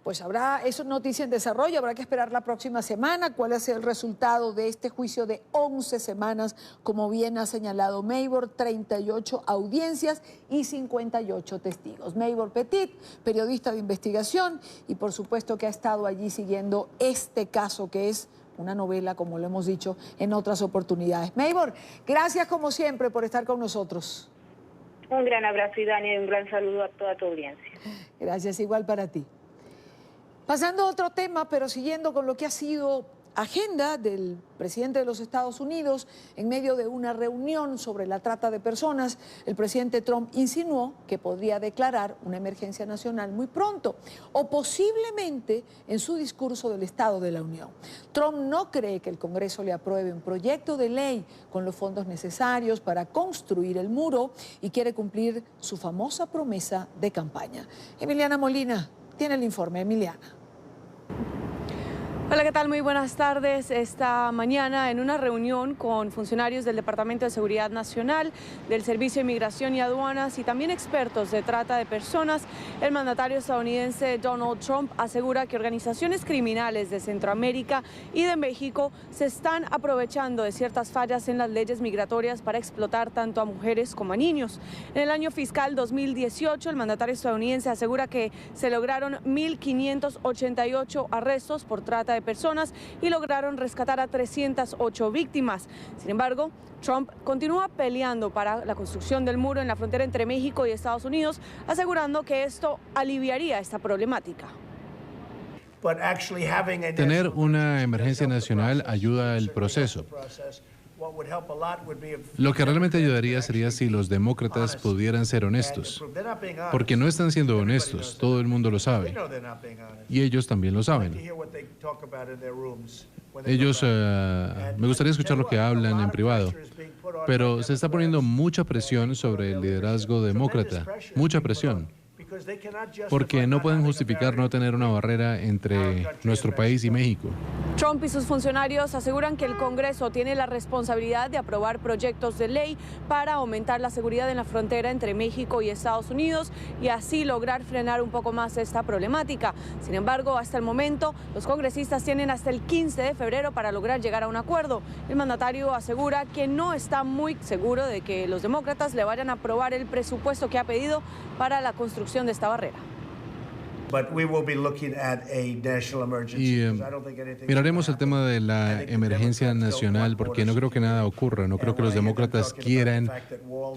Pues habrá, eso es noticia en desarrollo, habrá que esperar la próxima semana cuál es el resultado de este juicio de 11 semanas, como bien ha señalado Meibor, 38 audiencias y 58 testigos. Meibor Petit, periodista de investigación y por supuesto que ha estado allí siguiendo este caso que es una novela, como lo hemos dicho en otras oportunidades. Meibor, gracias como siempre por estar con nosotros. Un gran abrazo, Idania, y un gran saludo a toda tu audiencia. Gracias, igual para ti. Pasando a otro tema, pero siguiendo con lo que ha sido agenda del presidente de los Estados Unidos, en medio de una reunión sobre la trata de personas, el presidente Trump insinuó que podría declarar una emergencia nacional muy pronto, o posiblemente en su discurso del Estado de la Unión. Trump no cree que el Congreso le apruebe un proyecto de ley con los fondos necesarios para construir el muro y quiere cumplir su famosa promesa de campaña. Emiliana Molina tiene el informe. Emiliana. Hola, ¿qué tal? Muy buenas tardes. Esta mañana en una reunión con funcionarios del Departamento de Seguridad Nacional, del Servicio de Inmigración y Aduanas y también expertos de trata de personas, el mandatario estadounidense Donald Trump asegura que organizaciones criminales de Centroamérica y de México se están aprovechando de ciertas fallas en las leyes migratorias para explotar tanto a mujeres como a niños. En el año fiscal 2018, el mandatario estadounidense asegura que se lograron 1.588 arrestos por trata de personas y lograron rescatar a 308 víctimas. Sin embargo, Trump continúa peleando para la construcción del muro en la frontera entre México y Estados Unidos, asegurando que esto aliviaría esta problemática. Tener una emergencia nacional ayuda al proceso. Lo que realmente ayudaría sería si los demócratas pudieran ser honestos, porque no están siendo honestos, todo el mundo lo sabe, y ellos también lo saben. Ellos, me gustaría escuchar lo que hablan en privado, pero se está poniendo mucha presión sobre el liderazgo demócrata, mucha presión. Porque no pueden justificar no tener una barrera entre nuestro país y México. Trump y sus funcionarios aseguran que el Congreso tiene la responsabilidad de aprobar proyectos de ley para aumentar la seguridad en la frontera entre México y Estados Unidos y así lograr frenar un poco más esta problemática. Sin embargo, hasta el momento, los congresistas tienen hasta el 15 de febrero para lograr llegar a un acuerdo. El mandatario asegura que no está muy seguro de que los demócratas le vayan a aprobar el presupuesto que ha pedido para la construcción de esta barrera. Y miraremos el tema de la emergencia nacional porque no creo que nada ocurra, no creo que los demócratas quieran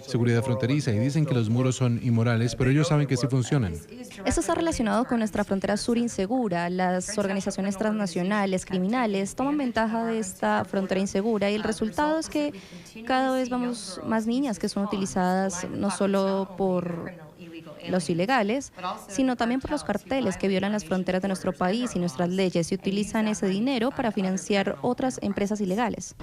seguridad fronteriza y dicen que los muros son inmorales, pero ellos saben que sí funcionan. Esto está relacionado con nuestra frontera sur insegura. Las organizaciones transnacionales criminales toman ventaja de esta frontera insegura y el resultado es que cada vez vamos más niñas que son utilizadas no solo por los ilegales, sino también por los carteles que violan las fronteras de nuestro país y nuestras leyes y utilizan ese dinero para financiar otras empresas ilegales.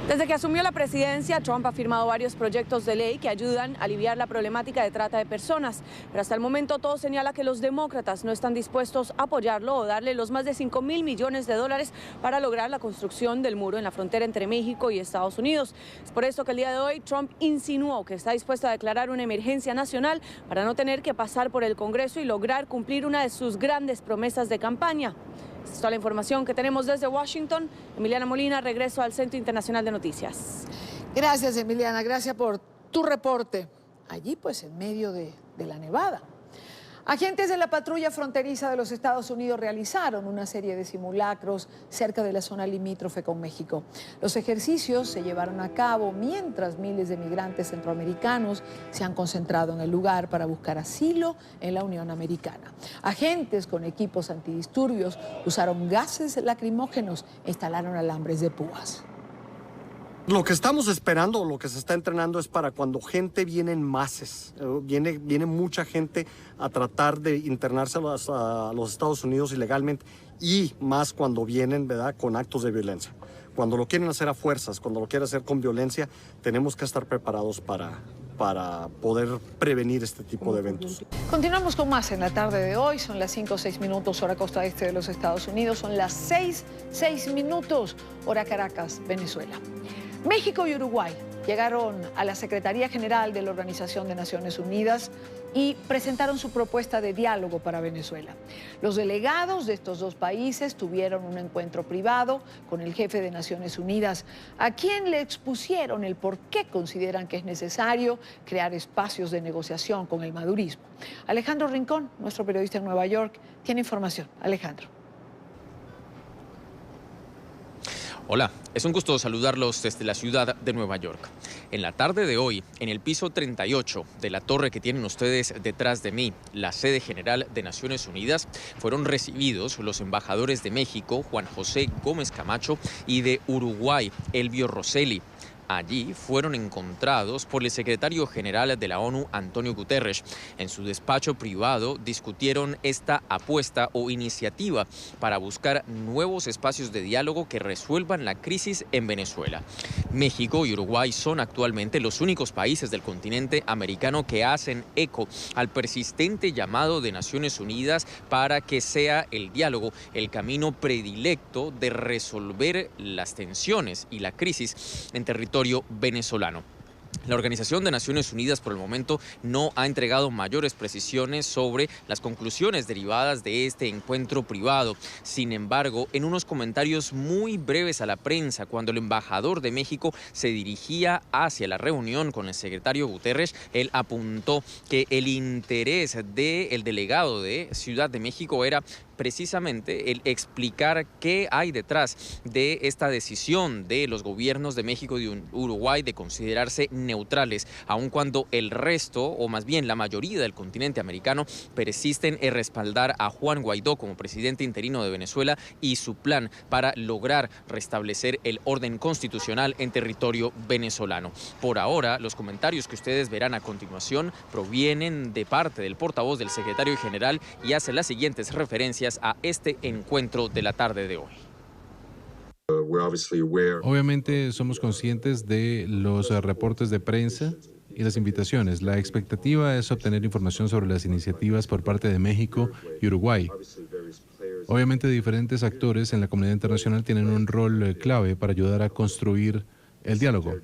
Desde que asumió la presidencia, Trump ha firmado varios proyectos de ley que ayudan a aliviar la problemática de trata de personas. Pero hasta el momento todo señala que los demócratas no están dispuestos a apoyarlo o darle los más de $5.000 millones para lograr la construcción del muro en la frontera entre México y Estados Unidos. Es por eso que el día de hoy Trump insinuó que está dispuesto a declarar una emergencia nacional para no tener que pasar por el Congreso y lograr cumplir una de sus grandes promesas de campaña. Esta es toda la información que tenemos desde Washington. Emiliana Molina, regreso al Centro Internacional de Noticias. Gracias, Emiliana. Gracias por tu reporte. Allí, pues, en medio de la nevada. Agentes de la patrulla fronteriza de los Estados Unidos realizaron una serie de simulacros cerca de la zona limítrofe con México. Los ejercicios se llevaron a cabo mientras miles de migrantes centroamericanos se han concentrado en el lugar para buscar asilo en la Unión Americana. Agentes con equipos antidisturbios usaron gases lacrimógenos e instalaron alambres de púas. Lo que estamos esperando, lo que se está entrenando es para cuando gente viene en masas, viene mucha gente a tratar de internarse a los Estados Unidos ilegalmente y más cuando vienen, ¿verdad?, con actos de violencia. Cuando lo quieren hacer a fuerzas, cuando lo quieren hacer con violencia, tenemos que estar preparados para poder prevenir este tipo de eventos. Continuamos con más en la tarde de hoy. Son las 5:06, hora costa este de los Estados Unidos. Son las 6:06, hora Caracas, Venezuela. México y Uruguay llegaron a la Secretaría General de la Organización de Naciones Unidas y presentaron su propuesta de diálogo para Venezuela. Los delegados de estos dos países tuvieron un encuentro privado con el jefe de Naciones Unidas, a quien le expusieron el por qué consideran que es necesario crear espacios de negociación con el madurismo. Alejandro Rincón, nuestro periodista en Nueva York, tiene información. Alejandro. Hola, es un gusto saludarlos desde la ciudad de Nueva York. En la tarde de hoy, en el piso 38 de la torre que tienen ustedes detrás de mí, la sede general de Naciones Unidas, fueron recibidos los embajadores de México, Juan José Gómez Camacho, y de Uruguay, Elvio Rosselli. Allí fueron encontrados por el secretario general de la ONU, Antonio Guterres. En su despacho privado discutieron esta apuesta o iniciativa para buscar nuevos espacios de diálogo que resuelvan la crisis en Venezuela. México y Uruguay son actualmente los únicos países del continente americano que hacen eco al persistente llamado de Naciones Unidas para que sea el diálogo el camino predilecto de resolver las tensiones y la crisis en territorio venezolano. La Organización de Naciones Unidas por el momento no ha entregado mayores precisiones sobre las conclusiones derivadas de este encuentro privado. Sin embargo, en unos comentarios muy breves a la prensa, cuando el embajador de México se dirigía hacia la reunión con el secretario Guterres, él apuntó que el interés del delegado de Ciudad de México era precisamente el explicar qué hay detrás de esta decisión de los gobiernos de México y de Uruguay de considerarse neutrales, aun cuando el resto, o más bien la mayoría del continente americano, persisten en respaldar a Juan Guaidó como presidente interino de Venezuela y su plan para lograr restablecer el orden constitucional en territorio venezolano. Por ahora, los comentarios que ustedes verán a continuación provienen de parte del portavoz del secretario general y hace las siguientes referencias a este encuentro de la tarde de hoy. Obviamente somos conscientes de los reportes de prensa y las invitaciones. La expectativa es obtener información sobre las iniciativas por parte de México y Uruguay. Obviamente diferentes actores en la comunidad internacional tienen un rol clave para ayudar a construir el diálogo.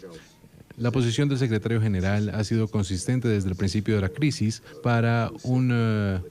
La posición del secretario general ha sido consistente desde el principio de la crisis para un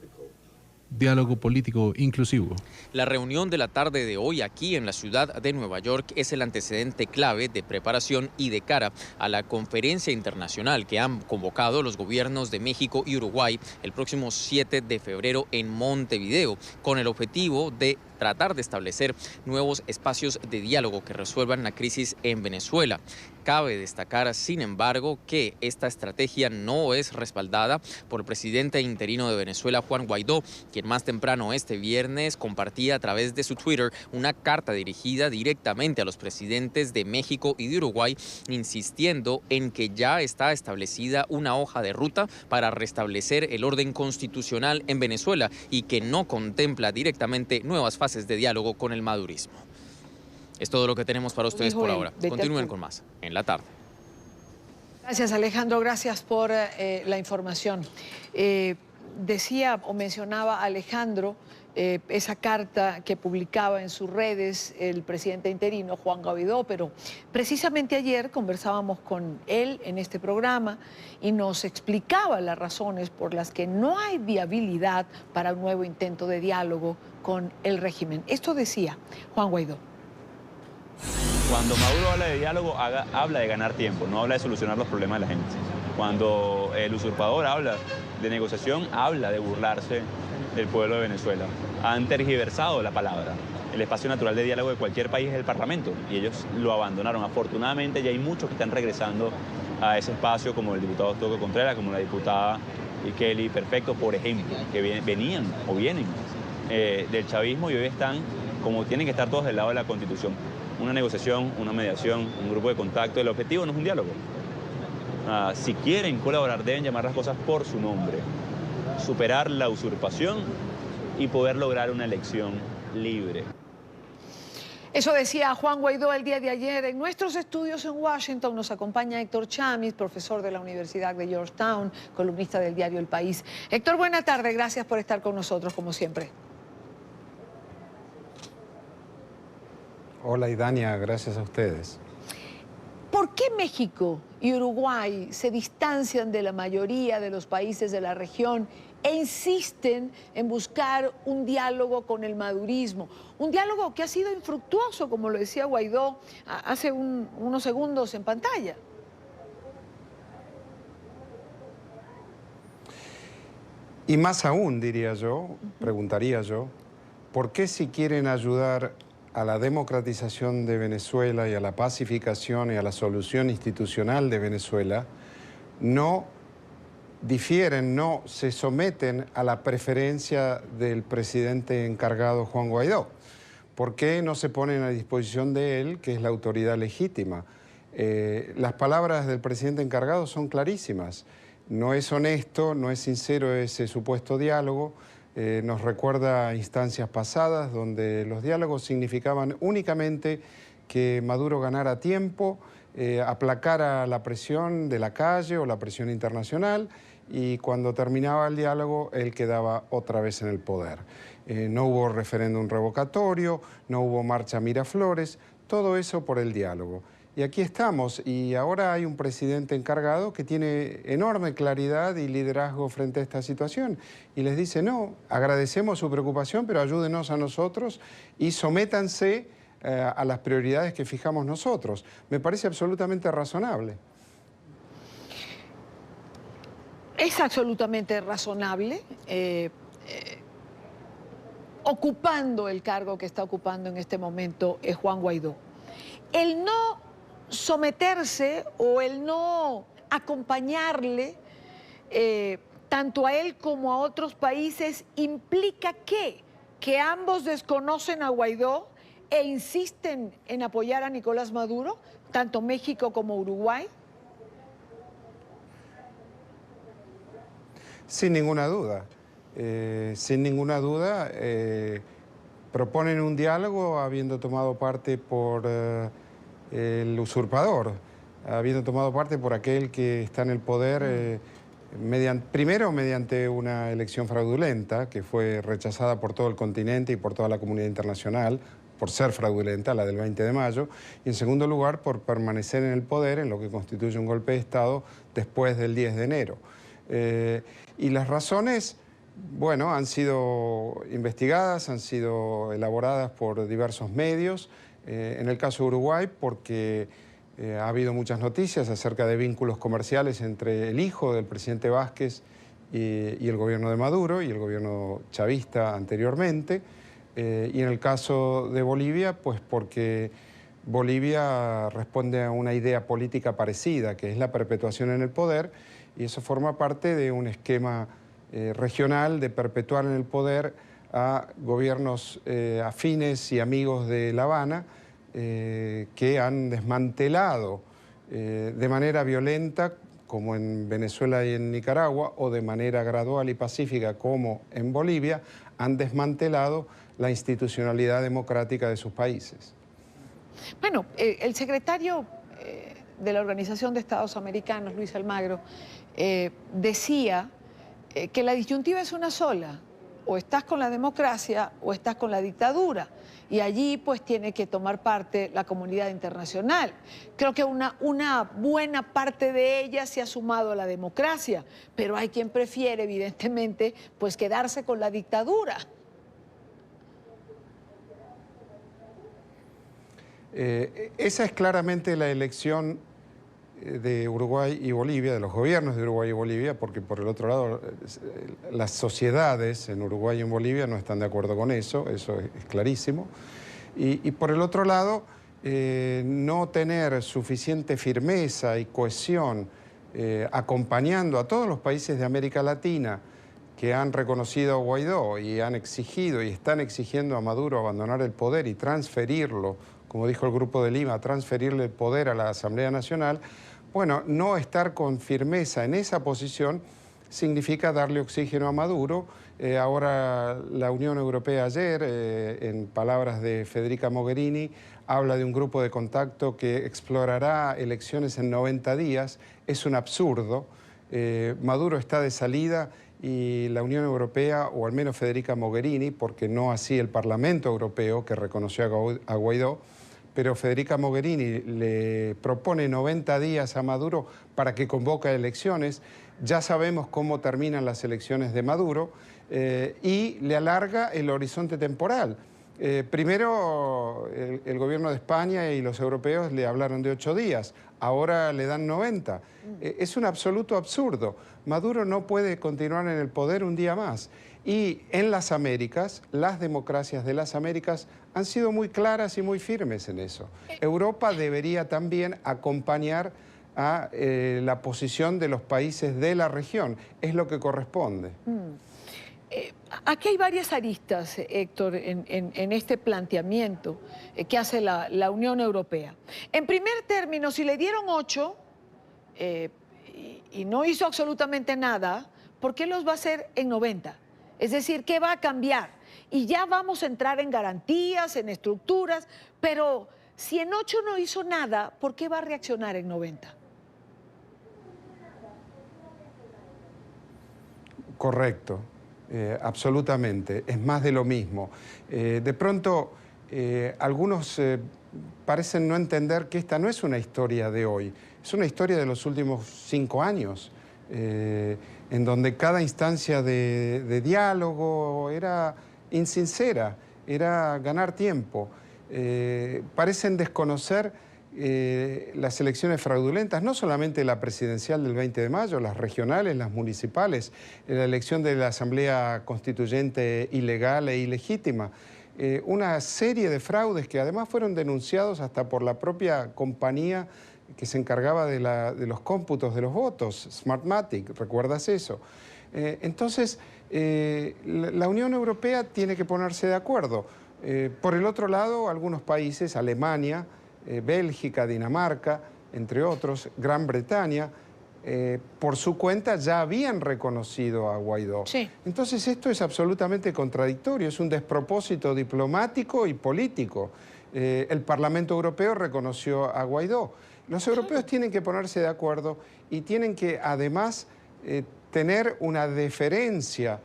diálogo político inclusivo. La reunión de la tarde de hoy aquí en la ciudad de Nueva York es el antecedente clave de preparación y de cara a la conferencia internacional que han convocado los gobiernos de México y Uruguay el próximo 7 de febrero en Montevideo, con el objetivo de tratar de establecer nuevos espacios de diálogo que resuelvan la crisis en Venezuela. Cabe destacar, sin embargo, que esta estrategia no es respaldada por el presidente interino de Venezuela, Juan Guaidó, quien más temprano este viernes compartía a través de su Twitter una carta dirigida directamente a los presidentes de México y de Uruguay, insistiendo en que ya está establecida una hoja de ruta para restablecer el orden constitucional en Venezuela y que no contempla directamente nuevas fases de diálogo con el madurismo. Es todo lo que tenemos para ustedes por ahora. Continúen con más en la tarde. Gracias, Alejandro. Gracias por la información. Decía o mencionaba Alejandro esa carta que publicaba en sus redes el presidente interino, Juan Guaidó, pero precisamente ayer conversábamos con él en este programa y nos explicaba las razones por las que no hay viabilidad para un nuevo intento de diálogo con el régimen. Esto decía Juan Guaidó. Cuando Maduro habla de diálogo, habla de ganar tiempo, no habla de solucionar los problemas de la gente. Cuando el usurpador habla de negociación, habla de burlarse del pueblo de Venezuela. Han tergiversado la palabra. El espacio natural de diálogo de cualquier país es el Parlamento y ellos lo abandonaron. Afortunadamente ya hay muchos que están regresando a ese espacio, como el diputado Toco Contreras, como la diputada Kelly Perfecto, por ejemplo, que venían o vienen del chavismo y hoy están como tienen que estar todos del lado de la Constitución. Una negociación, una mediación, un grupo de contacto. El objetivo no es un diálogo. Si quieren colaborar, deben llamar las cosas por su nombre. Superar la usurpación y poder lograr una elección libre. Eso decía Juan Guaidó el día de ayer. En nuestros estudios en Washington nos acompaña Héctor Chamis, profesor de la Universidad de Georgetown, columnista del diario El País. Héctor, buena tarde. Gracias por estar con nosotros, como siempre. Hola, Idania. Gracias a ustedes. ¿Por qué México y Uruguay se distancian de la mayoría de los países de la región e insisten en buscar un diálogo con el madurismo? Un diálogo que ha sido infructuoso, como lo decía Guaidó hace unos segundos en pantalla. Y más aún, diría yo, preguntaría yo, ¿por qué si quieren ayudar a la democratización de Venezuela y a la pacificación y a la solución institucional de Venezuela, no difieren, no se someten a la preferencia del presidente encargado Juan Guaidó? ¿Por qué no se ponen a disposición de él, que es la autoridad legítima? Las palabras del presidente encargado son clarísimas. No es honesto, no es sincero ese supuesto diálogo. Nos recuerda a instancias pasadas donde los diálogos significaban únicamente que Maduro ganara tiempo, aplacara la presión de la calle o la presión internacional, y cuando terminaba el diálogo él quedaba otra vez en el poder. No hubo referéndum revocatorio, no hubo marcha Miraflores, todo eso por el diálogo. Y aquí estamos, y ahora hay un presidente encargado que tiene enorme claridad y liderazgo frente a esta situación. Y les dice, no, agradecemos su preocupación, pero ayúdenos a nosotros y sométanse a las prioridades que fijamos nosotros. Me parece absolutamente razonable. Es absolutamente razonable, ocupando el cargo que está ocupando en este momento Juan Guaidó. El no someterse o el no acompañarle tanto a él como a otros países implica que ambos desconocen a Guaidó e insisten en apoyar a Nicolás Maduro, tanto México como Uruguay. Sin ninguna duda, proponen un diálogo habiendo tomado parte por el usurpador, habiendo tomado parte por aquel que está en el poder primero mediante una elección fraudulenta que fue rechazada por todo el continente y por toda la comunidad internacional por ser fraudulenta, la del 20 de mayo, y en segundo lugar por permanecer en el poder en lo que constituye un golpe de Estado después del 10 de enero. Y las razones, bueno, han sido investigadas, han sido elaboradas por diversos medios. En el caso de Uruguay, porque ha habido muchas noticias acerca de vínculos comerciales entre el hijo del presidente Vázquez y el gobierno de Maduro y el gobierno chavista anteriormente. Y en el caso de Bolivia, pues porque Bolivia responde a una idea política parecida, que es la perpetuación en el poder, y eso forma parte de un esquema regional de perpetuar en el poder a gobiernos afines y amigos de La Habana que han desmantelado de manera violenta, como en Venezuela y en Nicaragua, o de manera gradual y pacífica, como en Bolivia, han desmantelado la institucionalidad democrática de sus países. Bueno, el secretario de la Organización de Estados Americanos, Luis Almagro, decía que la disyuntiva es una sola: o estás con la democracia o estás con la dictadura, y allí pues tiene que tomar parte la comunidad internacional. Creo que una buena parte de ella se ha sumado a la democracia, pero hay quien prefiere evidentemente pues quedarse con la dictadura. Esa es claramente la elección de Uruguay y Bolivia, de los gobiernos de Uruguay y Bolivia, porque por el otro lado las sociedades en Uruguay y en Bolivia no están de acuerdo con eso es clarísimo. Y por el otro lado, no tener suficiente firmeza y cohesión acompañando a todos los países de América Latina que han reconocido a Guaidó y han exigido y están exigiendo a Maduro abandonar el poder y transferirlo, como dijo el Grupo de Lima, transferirle el poder a la Asamblea Nacional, bueno, no estar con firmeza en esa posición significa darle oxígeno a Maduro. Ahora la Unión Europea ayer, en palabras de Federica Mogherini, habla de un grupo de contacto que explorará elecciones en 90 días. Es un absurdo. Maduro está de salida y la Unión Europea, o al menos Federica Mogherini, porque no así el Parlamento Europeo, que reconoció a Guaidó, pero Federica Mogherini le propone 90 días a Maduro para que convoque elecciones. Ya sabemos cómo terminan las elecciones de Maduro y le alarga el horizonte temporal. Primero el gobierno de España y los europeos le hablaron de 8 días, ahora le dan 90. Es un absoluto absurdo. Maduro no puede continuar en el poder un día más. Y en las Américas, las democracias de las Américas han sido muy claras y muy firmes en eso. Europa debería también acompañar a la posición de los países de la región. Es lo que corresponde. Aquí hay varias aristas, Héctor, en este planteamiento que hace la Unión Europea. En primer término, si le dieron 8 y no hizo absolutamente nada, ¿por qué los va a hacer en 90? Es decir, ¿qué va a cambiar? Y ya vamos a entrar en garantías, en estructuras, pero si en 8 no hizo nada, ¿por qué va a reaccionar en 90? Correcto. Absolutamente, es más de lo mismo. De pronto, algunos parecen no entender que esta no es una historia de hoy, es una historia de los últimos 5 años, en donde cada instancia de diálogo era insincera, era ganar tiempo. Parecen desconocer las elecciones fraudulentas, no solamente la presidencial del 20 de mayo, las regionales, las municipales, la elección de la Asamblea Constituyente ilegal e ilegítima, una serie de fraudes que además fueron denunciados hasta por la propia compañía que se encargaba de los cómputos de los votos, Smartmatic, ¿recuerdas eso? Entonces, la Unión Europea tiene que ponerse de acuerdo. Por el otro lado, algunos países, Alemania, Bélgica, Dinamarca, entre otros, Gran Bretaña, por su cuenta ya habían reconocido a Guaidó. Sí. Entonces esto es absolutamente contradictorio, es un despropósito diplomático y político. El Parlamento Europeo reconoció a Guaidó. Los europeos tienen que ponerse de acuerdo y tienen que además tener una deferencia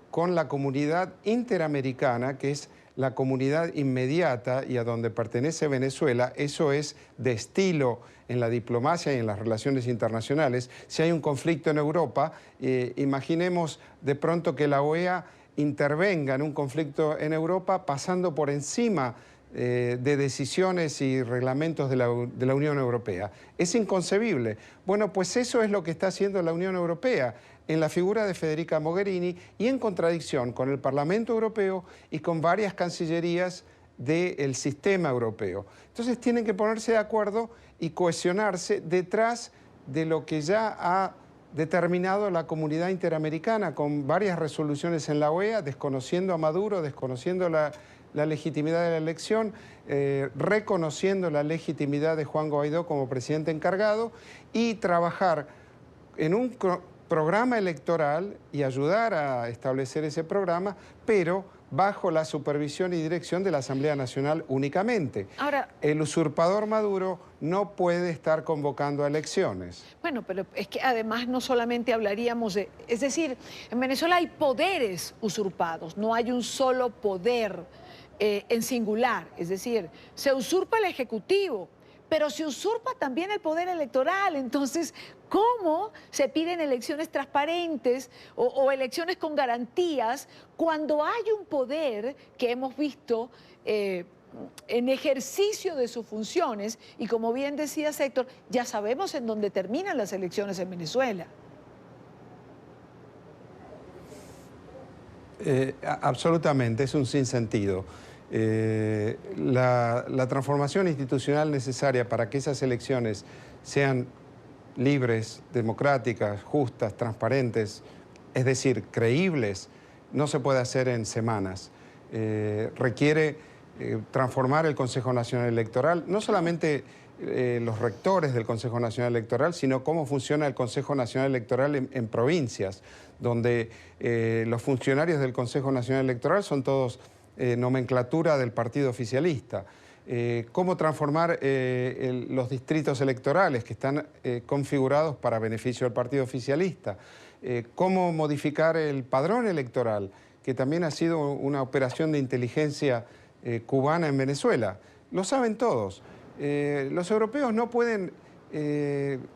con la comunidad interamericana, que es la comunidad inmediata y a donde pertenece Venezuela. Eso es de estilo en la diplomacia y en las relaciones internacionales. Si hay un conflicto en Europa, imaginemos de pronto que la OEA intervenga en un conflicto en Europa pasando por encima de decisiones y reglamentos de la Unión Europea. Es inconcebible. Bueno, pues eso es lo que está haciendo la Unión Europea en la figura de Federica Mogherini y en contradicción con el Parlamento Europeo y con varias cancillerías del sistema europeo. Entonces tienen que ponerse de acuerdo y cohesionarse detrás de lo que ya ha determinado la comunidad interamericana con varias resoluciones en la OEA, desconociendo a Maduro, desconociendo la legitimidad de la elección, reconociendo la legitimidad de Juan Guaidó como presidente encargado y trabajar en un programa electoral y ayudar a establecer ese programa, pero bajo la supervisión y dirección de la Asamblea Nacional únicamente. Ahora, el usurpador Maduro no puede estar convocando a elecciones. Bueno, pero es que además no solamente hablaríamos de... Es decir, en Venezuela hay poderes usurpados, no hay un solo poder en singular. Es decir, se usurpa el Ejecutivo, pero se usurpa también el poder electoral. Entonces, ¿cómo se piden elecciones transparentes o elecciones con garantías cuando hay un poder que hemos visto en ejercicio de sus funciones? Y como bien decía Héctor, ya sabemos en dónde terminan las elecciones en Venezuela. Absolutamente, es un sinsentido. La transformación institucional necesaria para que esas elecciones sean libres, democráticas, justas, transparentes es decir, creíbles, no se puede hacer en semanas. Requiere transformar el Consejo Nacional Electoral, no solamente los rectores del Consejo Nacional Electoral, sino cómo funciona el Consejo Nacional Electoral en provincias, donde los funcionarios del Consejo Nacional Electoral son todos nomenclatura del partido oficialista. Cómo transformar los distritos electorales que están configurados para beneficio del partido oficialista. Cómo modificar el padrón electoral, que también ha sido una operación de inteligencia cubana en Venezuela. Lo saben todos. Los europeos no pueden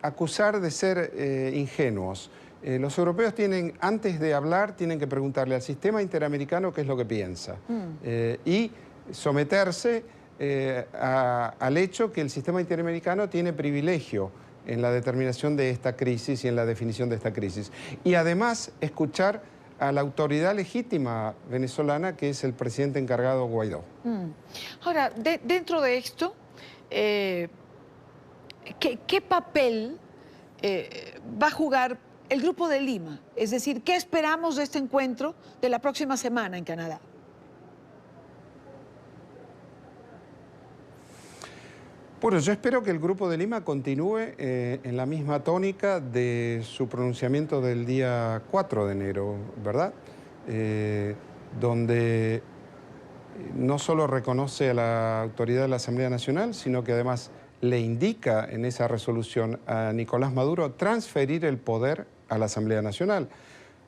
acusar de ser ingenuos. Los europeos tienen, antes de hablar, tienen que preguntarle al sistema interamericano qué es lo que piensa y someterse al hecho que el sistema interamericano tiene privilegio en la determinación de esta crisis y en la definición de esta crisis. Y además escuchar a la autoridad legítima venezolana, que es el presidente encargado Guaidó. Ahora, dentro de esto, ¿qué papel va a jugar el Grupo de Lima? Es decir, ¿qué esperamos de este encuentro de la próxima semana en Canadá? Bueno, yo espero que el Grupo de Lima continúe en la misma tónica de su pronunciamiento del día 4 de enero, ¿verdad? Donde no solo reconoce a la autoridad de la Asamblea Nacional, sino que además le indica en esa resolución a Nicolás Maduro transferir el poder a la Asamblea Nacional.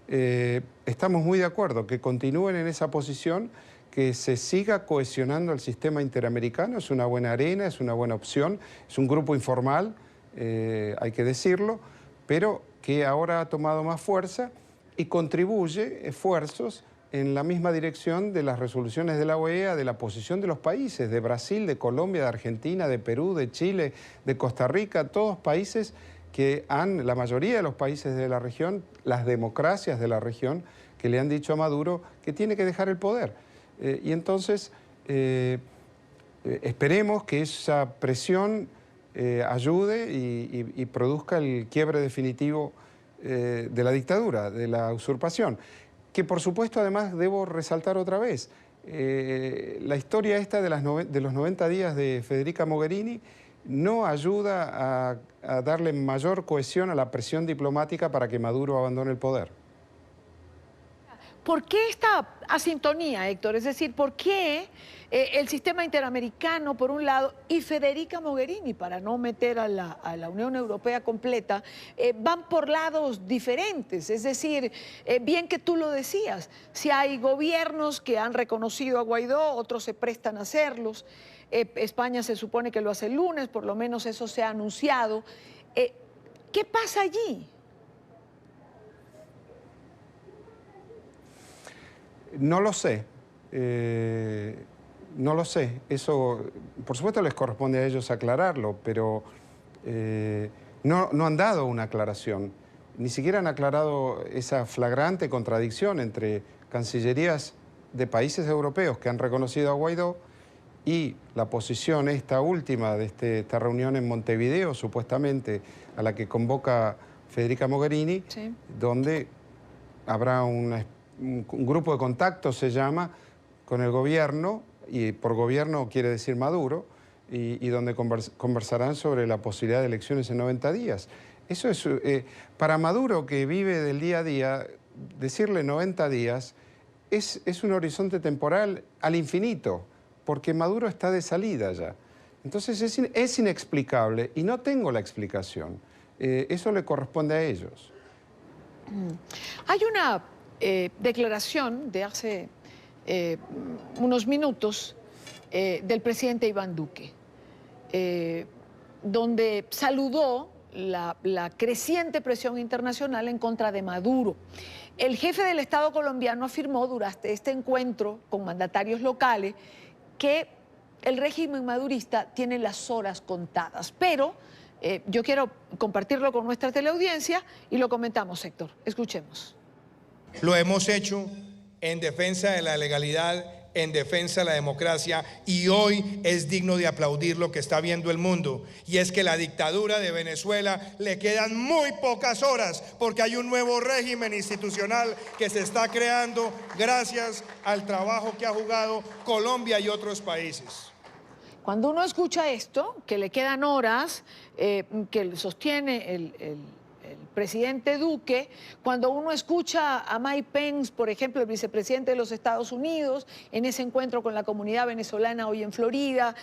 Estamos muy de acuerdo que continúen en esa posición, que se siga cohesionando el sistema interamericano. Es una buena arena, es una buena opción, es un grupo informal, hay que decirlo, pero que ahora ha tomado más fuerza y contribuye esfuerzos en la misma dirección de las resoluciones de la OEA, de la posición de los países, de Brasil, de Colombia, de Argentina, de Perú, de Chile, de Costa Rica, todos países que la mayoría de los países de la región, las democracias de la región, que le han dicho a Maduro que tiene que dejar el poder. Y entonces esperemos que esa presión ayude y produzca el quiebre definitivo de la dictadura, de la usurpación. Que por supuesto además debo resaltar otra vez, la historia esta de los 90 días de Federica Mogherini no ayuda a darle mayor cohesión a la presión diplomática para que Maduro abandone el poder. ¿Por qué esta asintonía, Héctor? Es decir, ¿por qué el sistema interamericano, por un lado, y Federica Mogherini, para no meter a la Unión Europea completa, van por lados diferentes? Es decir, bien que tú lo decías, si hay gobiernos que han reconocido a Guaidó, otros se prestan a hacerlos. España se supone que lo hace el lunes, por lo menos eso se ha anunciado. ¿Qué pasa allí? No lo sé, no lo sé. Eso, por supuesto, les corresponde a ellos aclararlo, pero no han dado una aclaración. Ni siquiera han aclarado esa flagrante contradicción entre cancillerías de países europeos que han reconocido a Guaidó y la posición esta última de esta reunión en Montevideo, supuestamente, a la que convoca Federica Mogherini, sí, donde habrá un grupo de contacto, se llama, con el gobierno, y por gobierno quiere decir Maduro, y donde conversarán sobre la posibilidad de elecciones en 90 días. Eso es, para Maduro, que vive del día a día, decirle 90 días es un horizonte temporal al infinito, porque Maduro está de salida ya. Entonces es inexplicable y no tengo la explicación. Eso le corresponde a ellos. Hay una declaración de hace unos minutos del presidente Iván Duque, donde saludó la creciente presión internacional en contra de Maduro. El jefe del Estado colombiano afirmó durante este encuentro con mandatarios locales que el régimen madurista tiene las horas contadas, pero yo quiero compartirlo con nuestra teleaudiencia y lo comentamos, Héctor. Escuchemos. Lo hemos hecho en defensa de la legalidad en defensa de la democracia, y hoy es digno de aplaudir lo que está viendo el mundo, y es que la dictadura de Venezuela le quedan muy pocas horas, porque hay un nuevo régimen institucional que se está creando gracias al trabajo que ha jugado Colombia y otros países. Cuando uno escucha esto, que le quedan horas, que sostiene el presidente Duque, cuando uno escucha a Mike Pence, por ejemplo, el vicepresidente de los Estados Unidos, en ese encuentro con la comunidad venezolana hoy en Florida,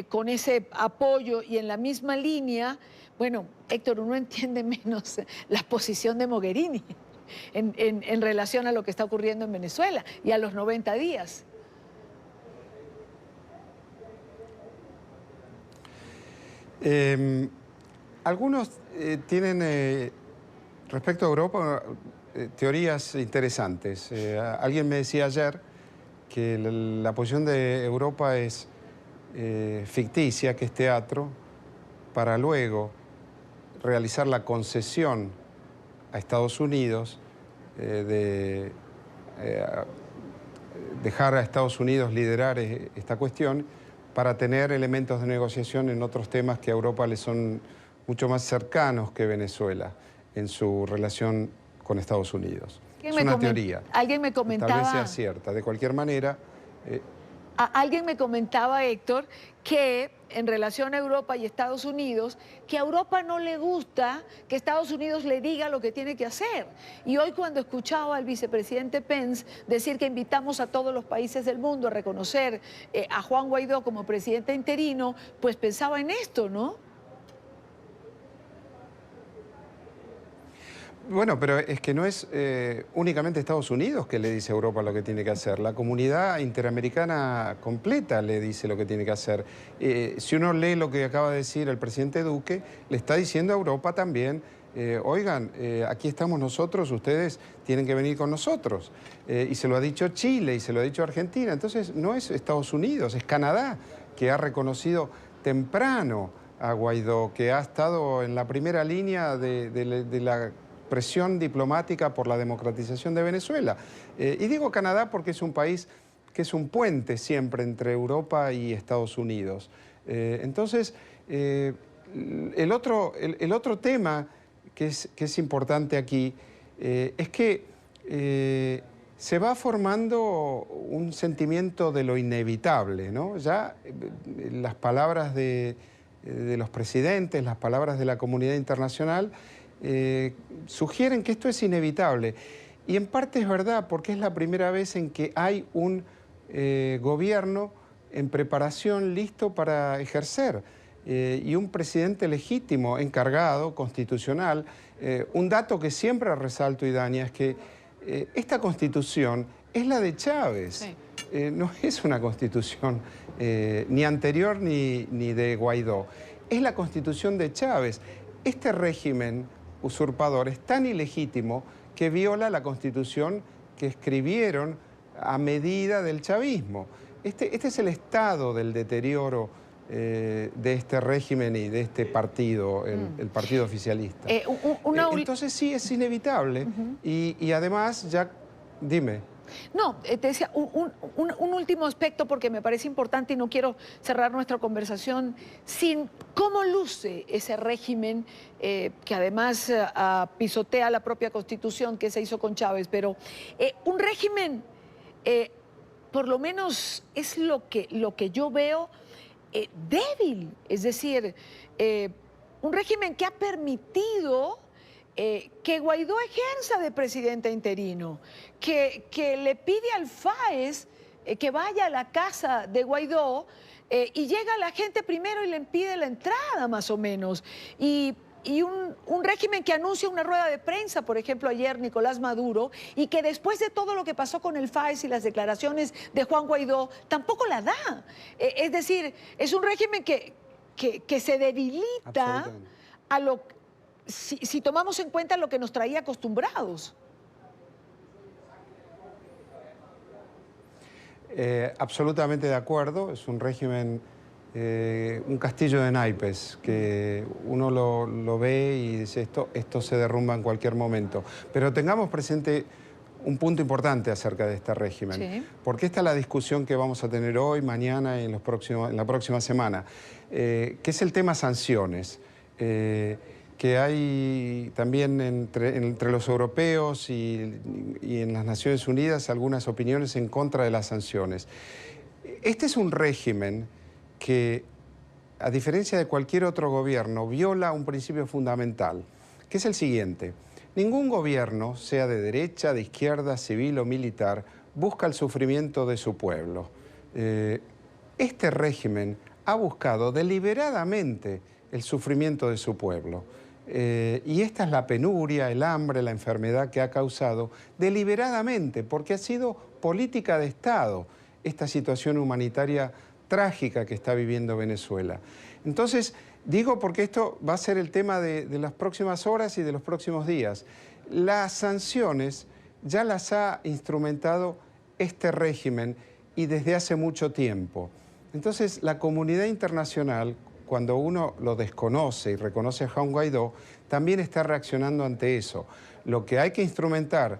con ese apoyo y en la misma línea, bueno, Héctor, uno entiende menos la posición de Mogherini en relación a lo que está ocurriendo en Venezuela y a los 90 días. Algunos tienen, respecto a Europa, teorías interesantes. Alguien me decía ayer que la posición de Europa es ficticia, que es teatro, para luego realizar la concesión a Estados Unidos de dejar a Estados Unidos liderar esta cuestión para tener elementos de negociación en otros temas que a Europa le son mucho más cercanos que Venezuela en su relación con Estados Unidos. Es una teoría. Alguien me comentaba... Tal vez sea cierta. De cualquier manera... Alguien me comentaba, Héctor, que en relación a Europa y Estados Unidos, que a Europa no le gusta que Estados Unidos le diga lo que tiene que hacer. Y hoy cuando escuchaba al vicepresidente Pence decir que invitamos a todos los países del mundo a reconocer a Juan Guaidó como presidente interino, pues pensaba en esto, ¿no? Bueno, pero es que no es únicamente Estados Unidos que le dice a Europa lo que tiene que hacer. La comunidad interamericana completa le dice lo que tiene que hacer. Si uno lee lo que acaba de decir el presidente Duque, le está diciendo a Europa también, oigan, aquí estamos nosotros, ustedes tienen que venir con nosotros. Y se lo ha dicho Chile y se lo ha dicho Argentina. Entonces no es Estados Unidos, es Canadá, que ha reconocido temprano a Guaidó, que ha estado en la primera línea de la presión diplomática por la democratización de Venezuela. Y digo Canadá porque es un país que es un puente siempre entre Europa y Estados Unidos. Entonces, el otro tema que es importante aquí es que se va formando un sentimiento de lo inevitable, ¿no? Ya las palabras de los presidentes, las palabras de la comunidad internacional, sugieren que esto es inevitable. Y en parte es verdad, porque es la primera vez en que hay un gobierno en preparación, listo para ejercer, y un presidente legítimo, encargado, constitucional. Un dato que siempre resalto, Idania, es que esta constitución es la de Chávez. Sí. No es una constitución ni anterior ni de Guaidó. Es la constitución de Chávez. Este régimen usurpador es tan ilegítimo que viola la constitución que escribieron a medida del chavismo. Este es el estado del deterioro de este régimen y de este partido, el partido oficialista. Entonces sí, es inevitable. Y además, ya, dime. No, te decía, un último aspecto porque me parece importante y no quiero cerrar nuestra conversación sin cómo luce ese régimen que además pisotea la propia Constitución que se hizo con Chávez, pero un régimen, por lo menos es lo que yo veo, débil, es decir, un régimen que ha permitido que Guaidó ejerza de presidente interino, que le pide al FAES que vaya a la casa de Guaidó y llega la gente primero y le impide la entrada, más o menos. Y un régimen que anuncia una rueda de prensa, por ejemplo, ayer Nicolás Maduro, y que después de todo lo que pasó con el FAES y las declaraciones de Juan Guaidó, tampoco la da. Es decir, es un régimen que se debilita a lo que... Si tomamos en cuenta lo que nos traía acostumbrados. Absolutamente de acuerdo. Es un régimen, un castillo de naipes, que uno lo ve y dice esto se derrumba en cualquier momento. Pero tengamos presente un punto importante acerca de este régimen, Sí. porque esta es la discusión que vamos a tener hoy, mañana y en la próxima semana, que es el tema sanciones, que hay también entre los europeos y en las Naciones Unidas algunas opiniones en contra de las sanciones. Este es un régimen que, a diferencia de cualquier otro gobierno, viola un principio fundamental, que es el siguiente: ningún gobierno, sea de derecha, de izquierda, civil o militar, busca el sufrimiento de su pueblo. Este régimen ha buscado deliberadamente el sufrimiento de su pueblo. Y esta es la penuria, el hambre, la enfermedad que ha causado deliberadamente, porque ha sido política de Estado esta situación humanitaria trágica que está viviendo Venezuela. Entonces, digo porque esto va a ser el tema de las próximas horas y de los próximos días. Las sanciones ya las ha instrumentado este régimen y desde hace mucho tiempo. Entonces, la comunidad internacional, cuando uno lo desconoce y reconoce a Juan Guaidó, también está reaccionando ante eso. Lo que hay que instrumentar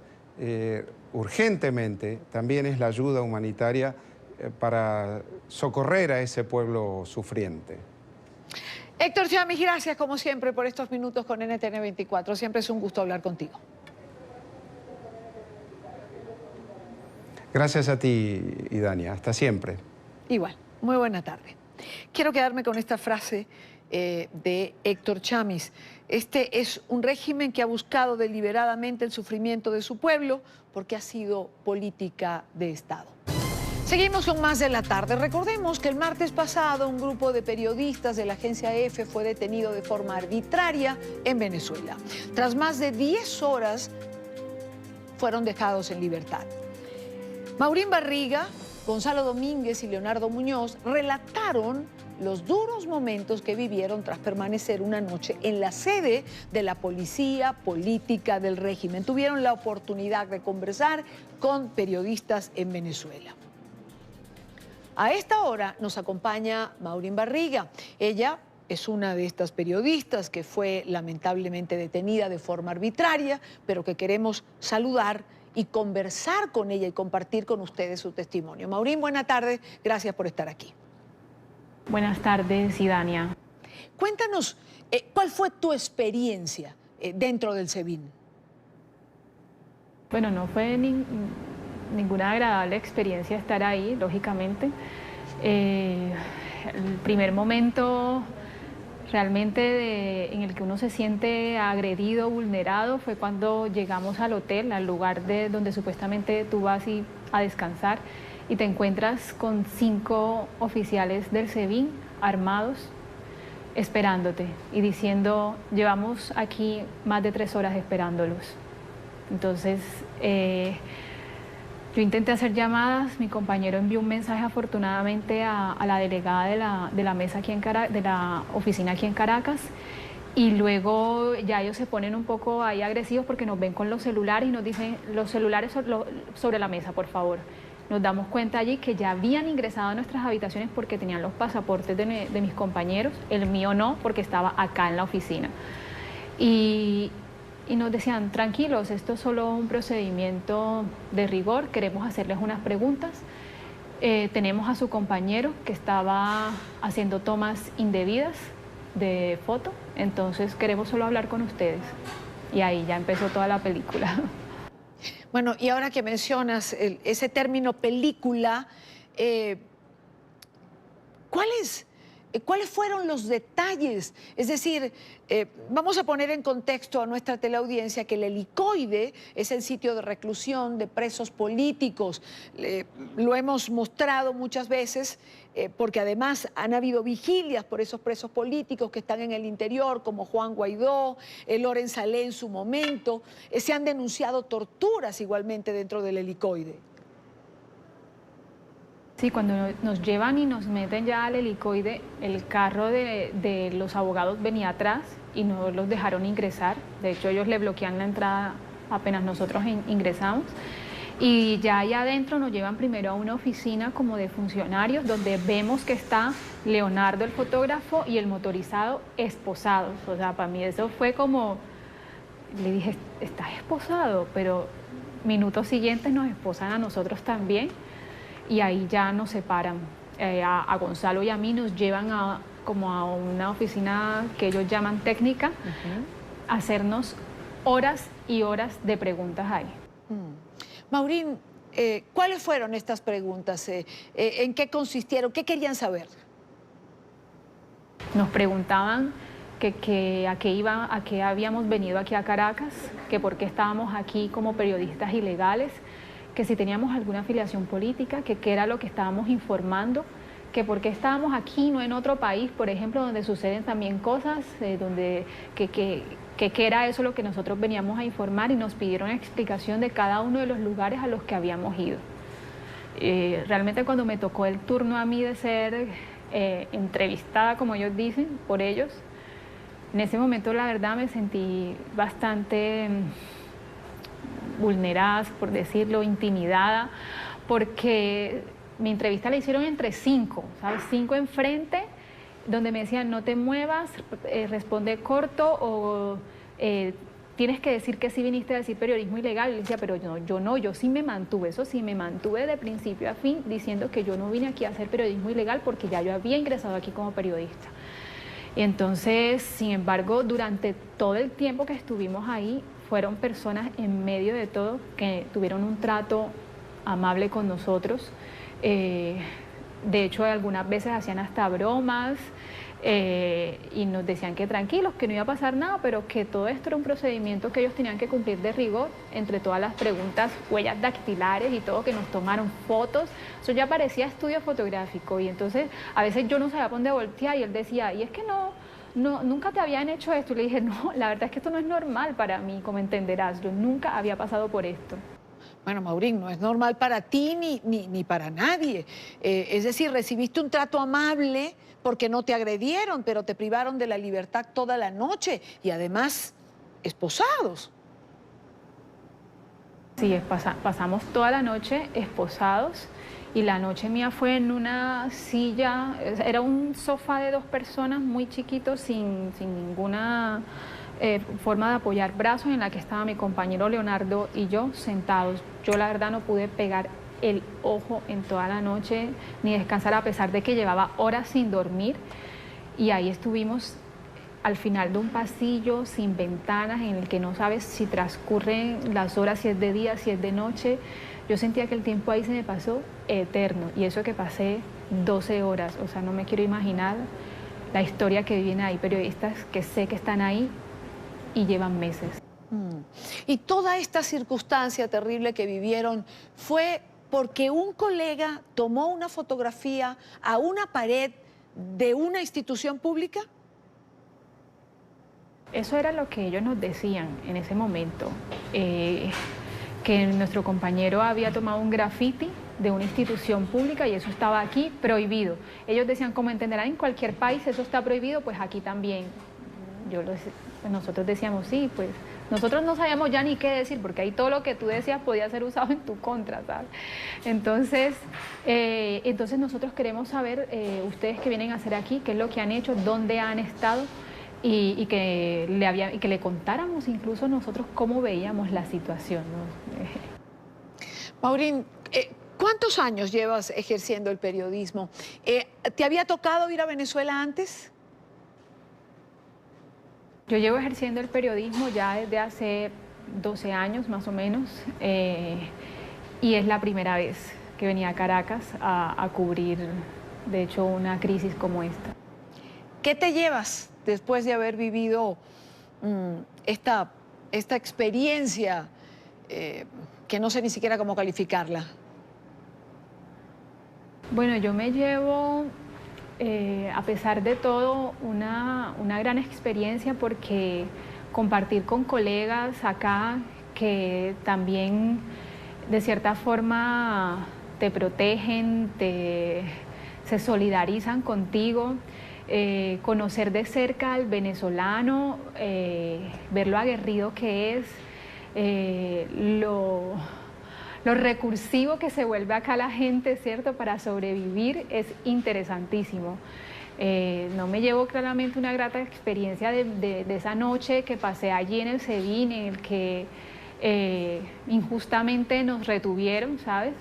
urgentemente también es la ayuda humanitaria para socorrer a ese pueblo sufriente. Héctor Chamiz, gracias como siempre por estos minutos con NTN 24. Siempre es un gusto hablar contigo. Gracias a ti, Idania. Hasta siempre. Igual. Muy buena tarde. Quiero quedarme con esta frase de Héctor Chamiz. Este es un régimen que ha buscado deliberadamente el sufrimiento de su pueblo porque ha sido política de Estado. Seguimos con más de la tarde. Recordemos que el martes pasado un grupo de periodistas de la agencia EFE fue detenido de forma arbitraria en Venezuela. Tras más de 10 horas fueron dejados en libertad. Maurín Barriga, Gonzalo Domínguez y Leonardo Muñoz relataron los duros momentos que vivieron tras permanecer una noche en la sede de la policía política del régimen. Tuvieron la oportunidad de conversar con periodistas en Venezuela. A esta hora nos acompaña Maurín Barriga. Ella es una de estas periodistas que fue lamentablemente detenida de forma arbitraria, pero que queremos saludar y conversar con ella y compartir con ustedes su testimonio. Maurín, buenas tardes. Gracias por estar aquí. Buenas tardes, Idania. Cuéntanos, ¿cuál fue tu experiencia dentro del SEBIN? Bueno, no fue ninguna agradable experiencia estar ahí, lógicamente. El primer momento realmente en el que uno se siente agredido, vulnerado, fue cuando llegamos al hotel, al lugar donde supuestamente tú vas a descansar, y te encuentras con 5 oficiales del SEBIN armados esperándote y diciendo: llevamos aquí más de 3 horas esperándolos. Entonces, yo intenté hacer llamadas, mi compañero envió un mensaje afortunadamente a la delegada de la mesa aquí de la oficina aquí en Caracas, y luego ya ellos se ponen un poco ahí agresivos porque nos ven con los celulares y nos dicen: los celulares sobre la mesa, por favor. Nos damos cuenta allí que ya habían ingresado a nuestras habitaciones porque tenían los pasaportes de mis compañeros, el mío no, porque estaba acá en la oficina. Y nos decían: tranquilos, esto es solo un procedimiento de rigor, queremos hacerles unas preguntas. Tenemos a su compañero que estaba haciendo tomas indebidas de foto, entonces queremos solo hablar con ustedes. Y ahí ya empezó toda la película. Bueno, y ahora que mencionas ese término película, ¿cuáles fueron los detalles? Es decir, vamos a poner en contexto a nuestra teleaudiencia que el Helicoide es el sitio de reclusión de presos políticos. Lo hemos mostrado muchas veces porque además han habido vigilias por esos presos políticos que están en el interior, como Juan Guaidó, Loren Saleh en su momento. Se han denunciado torturas igualmente dentro del Helicoide. Sí, cuando nos llevan y nos meten ya al Helicoide, el carro de los abogados venía atrás y no los dejaron ingresar. De hecho, ellos le bloquean la entrada apenas nosotros ingresamos. Y ya allá adentro nos llevan primero a una oficina como de funcionarios, donde vemos que está Leonardo, el fotógrafo, y el motorizado esposados. O sea, para mí eso fue como... Le dije: ¿estás esposado? Pero minutos siguientes nos esposan a nosotros también y ahí ya nos separan. A Gonzalo y a mí nos llevan como a una oficina que ellos llaman técnica, a hacernos horas y horas de preguntas ahí. Maurín, ¿cuáles fueron estas preguntas? ¿En qué consistieron? ¿Qué querían saber? Nos preguntaban a qué habíamos venido aquí a Caracas, que por qué estábamos aquí como periodistas ilegales, que si teníamos alguna afiliación política, que qué era lo que estábamos informando, que por qué estábamos aquí, no en otro país, por ejemplo, donde suceden también cosas, que era eso lo que nosotros veníamos a informar, y nos pidieron explicación de cada uno de los lugares a los que habíamos ido. Realmente cuando me tocó el turno a mí de ser entrevistada, como ellos dicen, por ellos, en ese momento la verdad me sentí bastante vulnerada, por decirlo, intimidada, porque mi entrevista la hicieron entre 5, ¿sabes? 5 enfrente, donde me decían no te muevas, responde corto o tienes que decir que sí viniste a decir periodismo ilegal. Y le decía, pero yo sí me mantuve, eso sí, me mantuve de principio a fin diciendo que yo no vine aquí a hacer periodismo ilegal porque ya yo había ingresado aquí como periodista. Y entonces, sin embargo, durante todo el tiempo que estuvimos ahí, fueron personas en medio de todo que tuvieron un trato amable con nosotros. De hecho, algunas veces hacían hasta bromas y nos decían que tranquilos, que no iba a pasar nada, pero que todo esto era un procedimiento que ellos tenían que cumplir de rigor, entre todas las preguntas, huellas dactilares y todo, que nos tomaron fotos. Eso ya parecía estudio fotográfico, y entonces a veces yo no sabía por dónde voltear y él decía, y es que nunca te habían hecho esto. Y le dije, no, la verdad es que esto no es normal para mí, como entenderás, yo nunca había pasado por esto. Bueno, Maurín, no es normal para ti ni para nadie. Es decir, recibiste un trato amable porque no te agredieron, pero te privaron de la libertad toda la noche y además esposados. Sí, pasamos toda la noche esposados, y la noche mía fue en una silla, era un sofá de 2 personas muy chiquito, sin ninguna forma de apoyar brazos, en la que estaba mi compañero Leonardo y yo sentados. Yo la verdad no pude pegar el ojo en toda la noche ni descansar, a pesar de que llevaba horas sin dormir, y ahí estuvimos al final de un pasillo sin ventanas, en el que no sabes si transcurren las horas, si es de día, si es de noche. Yo sentía que el tiempo ahí se me pasó eterno, y eso que pasé 12 horas, o sea, no me quiero imaginar la historia que viven ahí, periodistas que sé que están ahí y llevan meses. Y toda esta circunstancia terrible que vivieron fue porque un colega tomó una fotografía a una pared de una institución pública. Eso era lo que ellos nos decían en ese momento, que nuestro compañero había tomado un graffiti de una institución pública y eso estaba aquí prohibido. Ellos decían, como entenderán, en cualquier país eso está prohibido, pues aquí también. Nosotros decíamos, sí, pues nosotros no sabíamos ya ni qué decir, porque ahí todo lo que tú decías podía ser usado en tu contra, ¿sabes? Entonces nosotros queremos saber, ustedes que vienen a hacer aquí, qué es lo que han hecho, dónde han estado, y que le contáramos incluso nosotros cómo veíamos la situación, ¿no? Maurín, ¿cuántos años llevas ejerciendo el periodismo? ¿Te había tocado ir a Venezuela antes? Yo llevo ejerciendo el periodismo ya desde hace 12 años más o menos, y es la primera vez que venía a Caracas a cubrir, de hecho, una crisis como esta. ¿Qué te llevas después de haber vivido esta experiencia que no sé ni siquiera cómo calificarla? Bueno, yo me llevo, a pesar de todo, una gran experiencia, porque compartir con colegas acá que también de cierta forma te protegen, se solidarizan contigo. Conocer de cerca al venezolano, ver lo aguerrido que es, lo recursivo que se vuelve acá la gente, ¿cierto?, para sobrevivir, es interesantísimo. No me llevo claramente una grata experiencia de esa noche que pasé allí en el SEBIN, en el que Injustamente nos retuvieron, ¿sabes?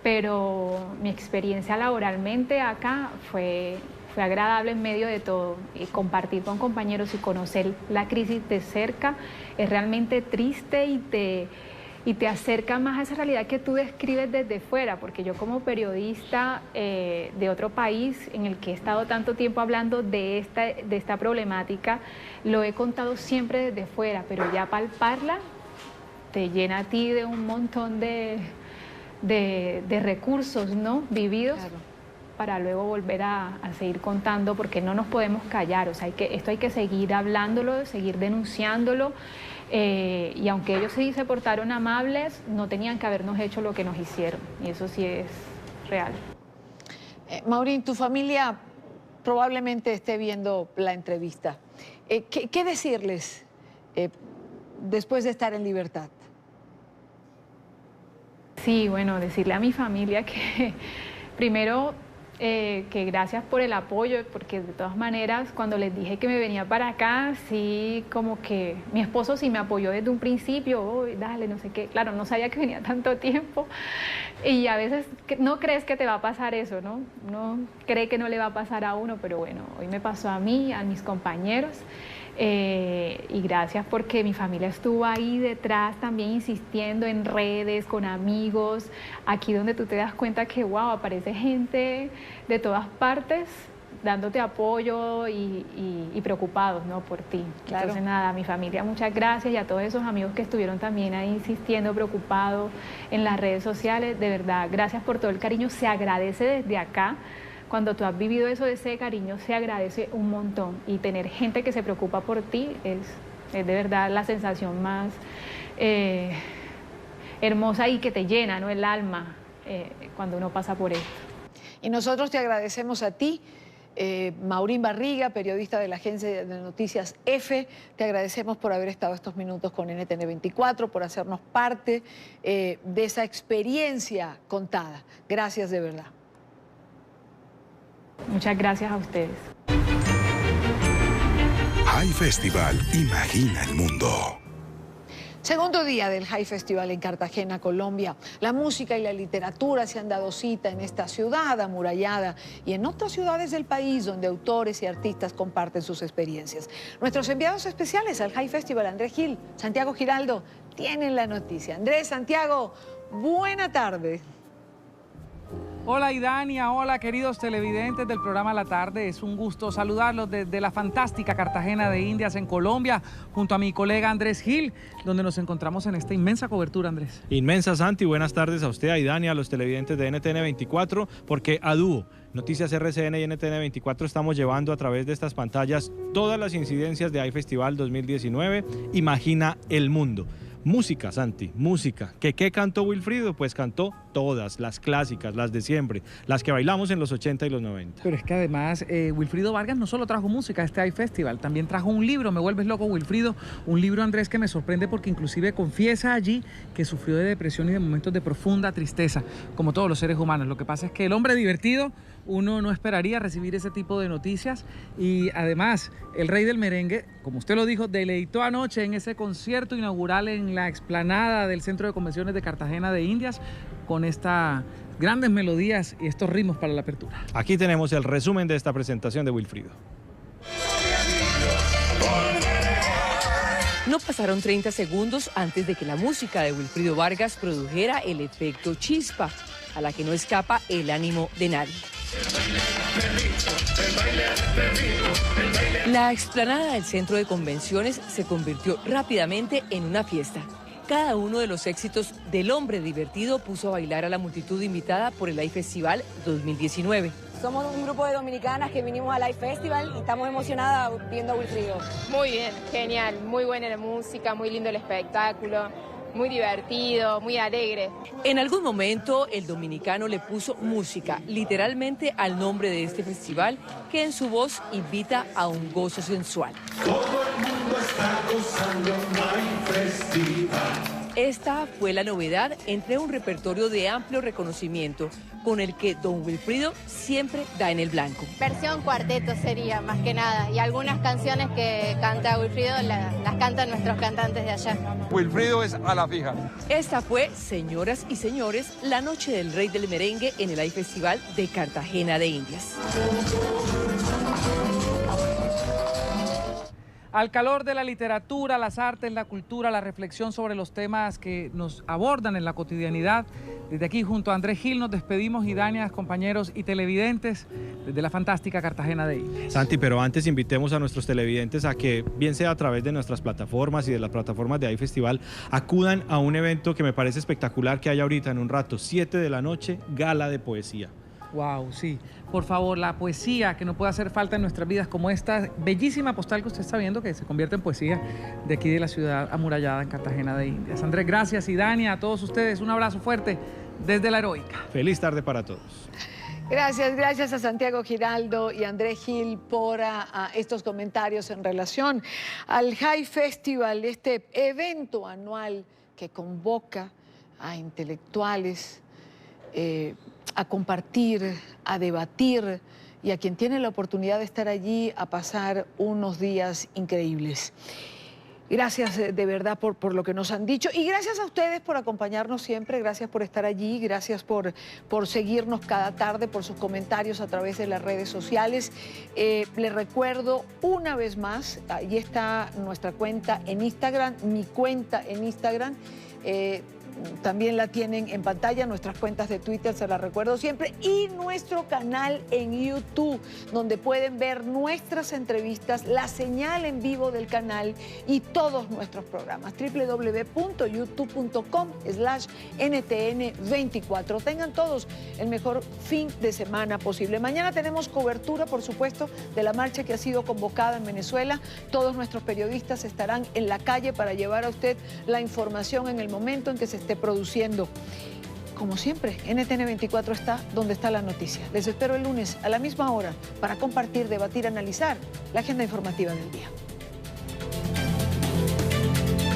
Pero mi experiencia laboralmente acá fue agradable en medio de todo. Y compartir con compañeros y conocer la crisis de cerca es realmente triste y te acerca más a esa realidad que tú describes desde fuera, porque yo como periodista de otro país en el que he estado tanto tiempo hablando de esta problemática, lo he contado siempre desde fuera, pero ya palparla te llena a ti de un montón de recursos, ¿no?, vividos. Claro. Para luego volver a seguir contando, porque no nos podemos callar, o sea, esto hay que seguir hablándolo, seguir denunciándolo, y aunque ellos sí se portaron amables, no tenían que habernos hecho lo que nos hicieron, y eso sí es real. Maurín, tu familia probablemente esté viendo la entrevista. ¿Qué decirles después de estar en libertad? Sí, bueno, decirle a mi familia que primero que gracias por el apoyo, porque de todas maneras cuando les dije que me venía para acá, sí, como que mi esposo sí me apoyó desde un principio, oh, dale, no sé qué, claro, no sabía que venía tanto tiempo, y a veces no crees que te va a pasar eso, ¿no? Uno cree que no le va a pasar a uno, pero bueno, hoy me pasó a mí, a mis compañeros, y gracias porque mi familia estuvo ahí detrás también insistiendo en redes, con amigos, aquí donde tú te das cuenta que wow, aparece gente de todas partes dándote apoyo y preocupados, ¿no?, por ti. Claro. Entonces nada, a mi familia muchas gracias, y a todos esos amigos que estuvieron también ahí insistiendo, preocupados en las redes sociales, de verdad, gracias por todo el cariño, se agradece desde acá. Cuando tú has vivido eso, de ese cariño, se agradece un montón, y tener gente que se preocupa por ti es de verdad la sensación más hermosa y que te llena, ¿no?, el alma cuando uno pasa por esto. Y nosotros te agradecemos a ti, Maurín Barriga, periodista de la agencia de noticias EFE, te agradecemos por haber estado estos minutos con NTN 24, por hacernos parte de esa experiencia contada. Gracias de verdad. Muchas gracias a ustedes. High Festival, imagina el mundo. Segundo día del High Festival en Cartagena, Colombia. La música y la literatura se han dado cita en esta ciudad amurallada y en otras ciudades del país donde autores y artistas comparten sus experiencias. Nuestros enviados especiales al High Festival, Andrés Gil, Santiago Giraldo, tienen la noticia. Andrés, Santiago, buena tarde. Hola Idania, hola queridos televidentes del programa La Tarde, es un gusto saludarlos desde la fantástica Cartagena de Indias en Colombia, junto a mi colega Andrés Gil, donde nos encontramos en esta inmensa cobertura, Andrés. Inmensa, Santi, buenas tardes a usted, a Idania, a los televidentes de NTN 24, porque a dúo, Noticias RCN y NTN 24 estamos llevando a través de estas pantallas todas las incidencias de iFestival 2019, Imagina el Mundo. Música, Santi, música. ¿Qué cantó Wilfrido? Pues cantó todas, las clásicas, las de siempre, las que bailamos en los 80 y los 90. Pero es que además Wilfrido Vargas no solo trajo música a este iFestival, también trajo un libro, Me vuelves loco Wilfrido, un libro, Andrés, que me sorprende porque inclusive confiesa allí que sufrió de depresión y de momentos de profunda tristeza, como todos los seres humanos. Lo que pasa es que el hombre divertido, uno no esperaría recibir ese tipo de noticias, y además el rey del merengue, como usted lo dijo, deleitó anoche en ese concierto inaugural en la explanada del Centro de Convenciones de Cartagena de Indias con estas grandes melodías y estos ritmos para la apertura. Aquí tenemos el resumen de esta presentación de Wilfrido. No pasaron 30 segundos antes de que la música de Wilfrido Vargas produjera el efecto chispa, a la que no escapa el ánimo de nadie. La explanada del Centro de Convenciones se convirtió rápidamente en una fiesta. Cada uno de los éxitos del hombre divertido puso a bailar a la multitud invitada por el iFestival 2019. Somos un grupo de dominicanas que vinimos al iFestival y estamos emocionadas viendo a Wilfrido. Muy bien, genial, muy buena la música, muy lindo el espectáculo, muy divertido, muy alegre. En algún momento el dominicano le puso música, literalmente al nombre de este festival, que en su voz invita a un gozo sensual. Todo el mundo está gozando, no hay festival. Esta fue la novedad entre un repertorio de amplio reconocimiento con el que don Wilfrido siempre da en el blanco. Versión cuarteto sería, más que nada, y algunas canciones que canta Wilfrido las cantan nuestros cantantes de allá. Wilfrido es a la fija. Esta fue, señoras y señores, la noche del rey del merengue en el iFestival de Cartagena de Indias. Al calor de la literatura, las artes, la cultura, la reflexión sobre los temas que nos abordan en la cotidianidad, desde aquí junto a Andrés Gil nos despedimos, Idania, compañeros y televidentes, desde la fantástica Cartagena de Indias. Santi, pero antes invitemos a nuestros televidentes a que, bien sea a través de nuestras plataformas y de las plataformas de iFestival, acudan a un evento que me parece espectacular que hay ahorita en un rato, 7 de la noche, gala de poesía. Wow, sí. Por favor, la poesía que no puede hacer falta en nuestras vidas, como esta bellísima postal que usted está viendo, que se convierte en poesía de aquí de la ciudad amurallada en Cartagena de Indias. Andrés, gracias, y Dania, a todos ustedes, un abrazo fuerte desde la Heroica. Feliz tarde para todos. Gracias a Santiago Giraldo y Andrés Gil por estos comentarios en relación al High Festival, este evento anual que convoca a intelectuales, a compartir, a debatir y a quien tiene la oportunidad de estar allí a pasar unos días increíbles. Gracias de verdad por lo que nos han dicho y gracias a ustedes por acompañarnos siempre, gracias por estar allí, gracias por seguirnos cada tarde, por sus comentarios a través de las redes sociales. Les recuerdo una vez más, ahí está nuestra cuenta en Instagram, mi cuenta en Instagram. También la tienen en pantalla, nuestras cuentas de Twitter, se las recuerdo siempre, y nuestro canal en YouTube, donde pueden ver nuestras entrevistas, la señal en vivo del canal y todos nuestros programas. www.youtube.com/NTN24. Tengan todos el mejor fin de semana posible. Mañana tenemos cobertura, por supuesto, de la marcha que ha sido convocada en Venezuela. Todos nuestros periodistas estarán en la calle para llevar a usted la información en el momento en que se esté produciendo. Como siempre, NTN 24 está donde está la noticia. Les espero el lunes a la misma hora para compartir, debatir, analizar la agenda informativa del día.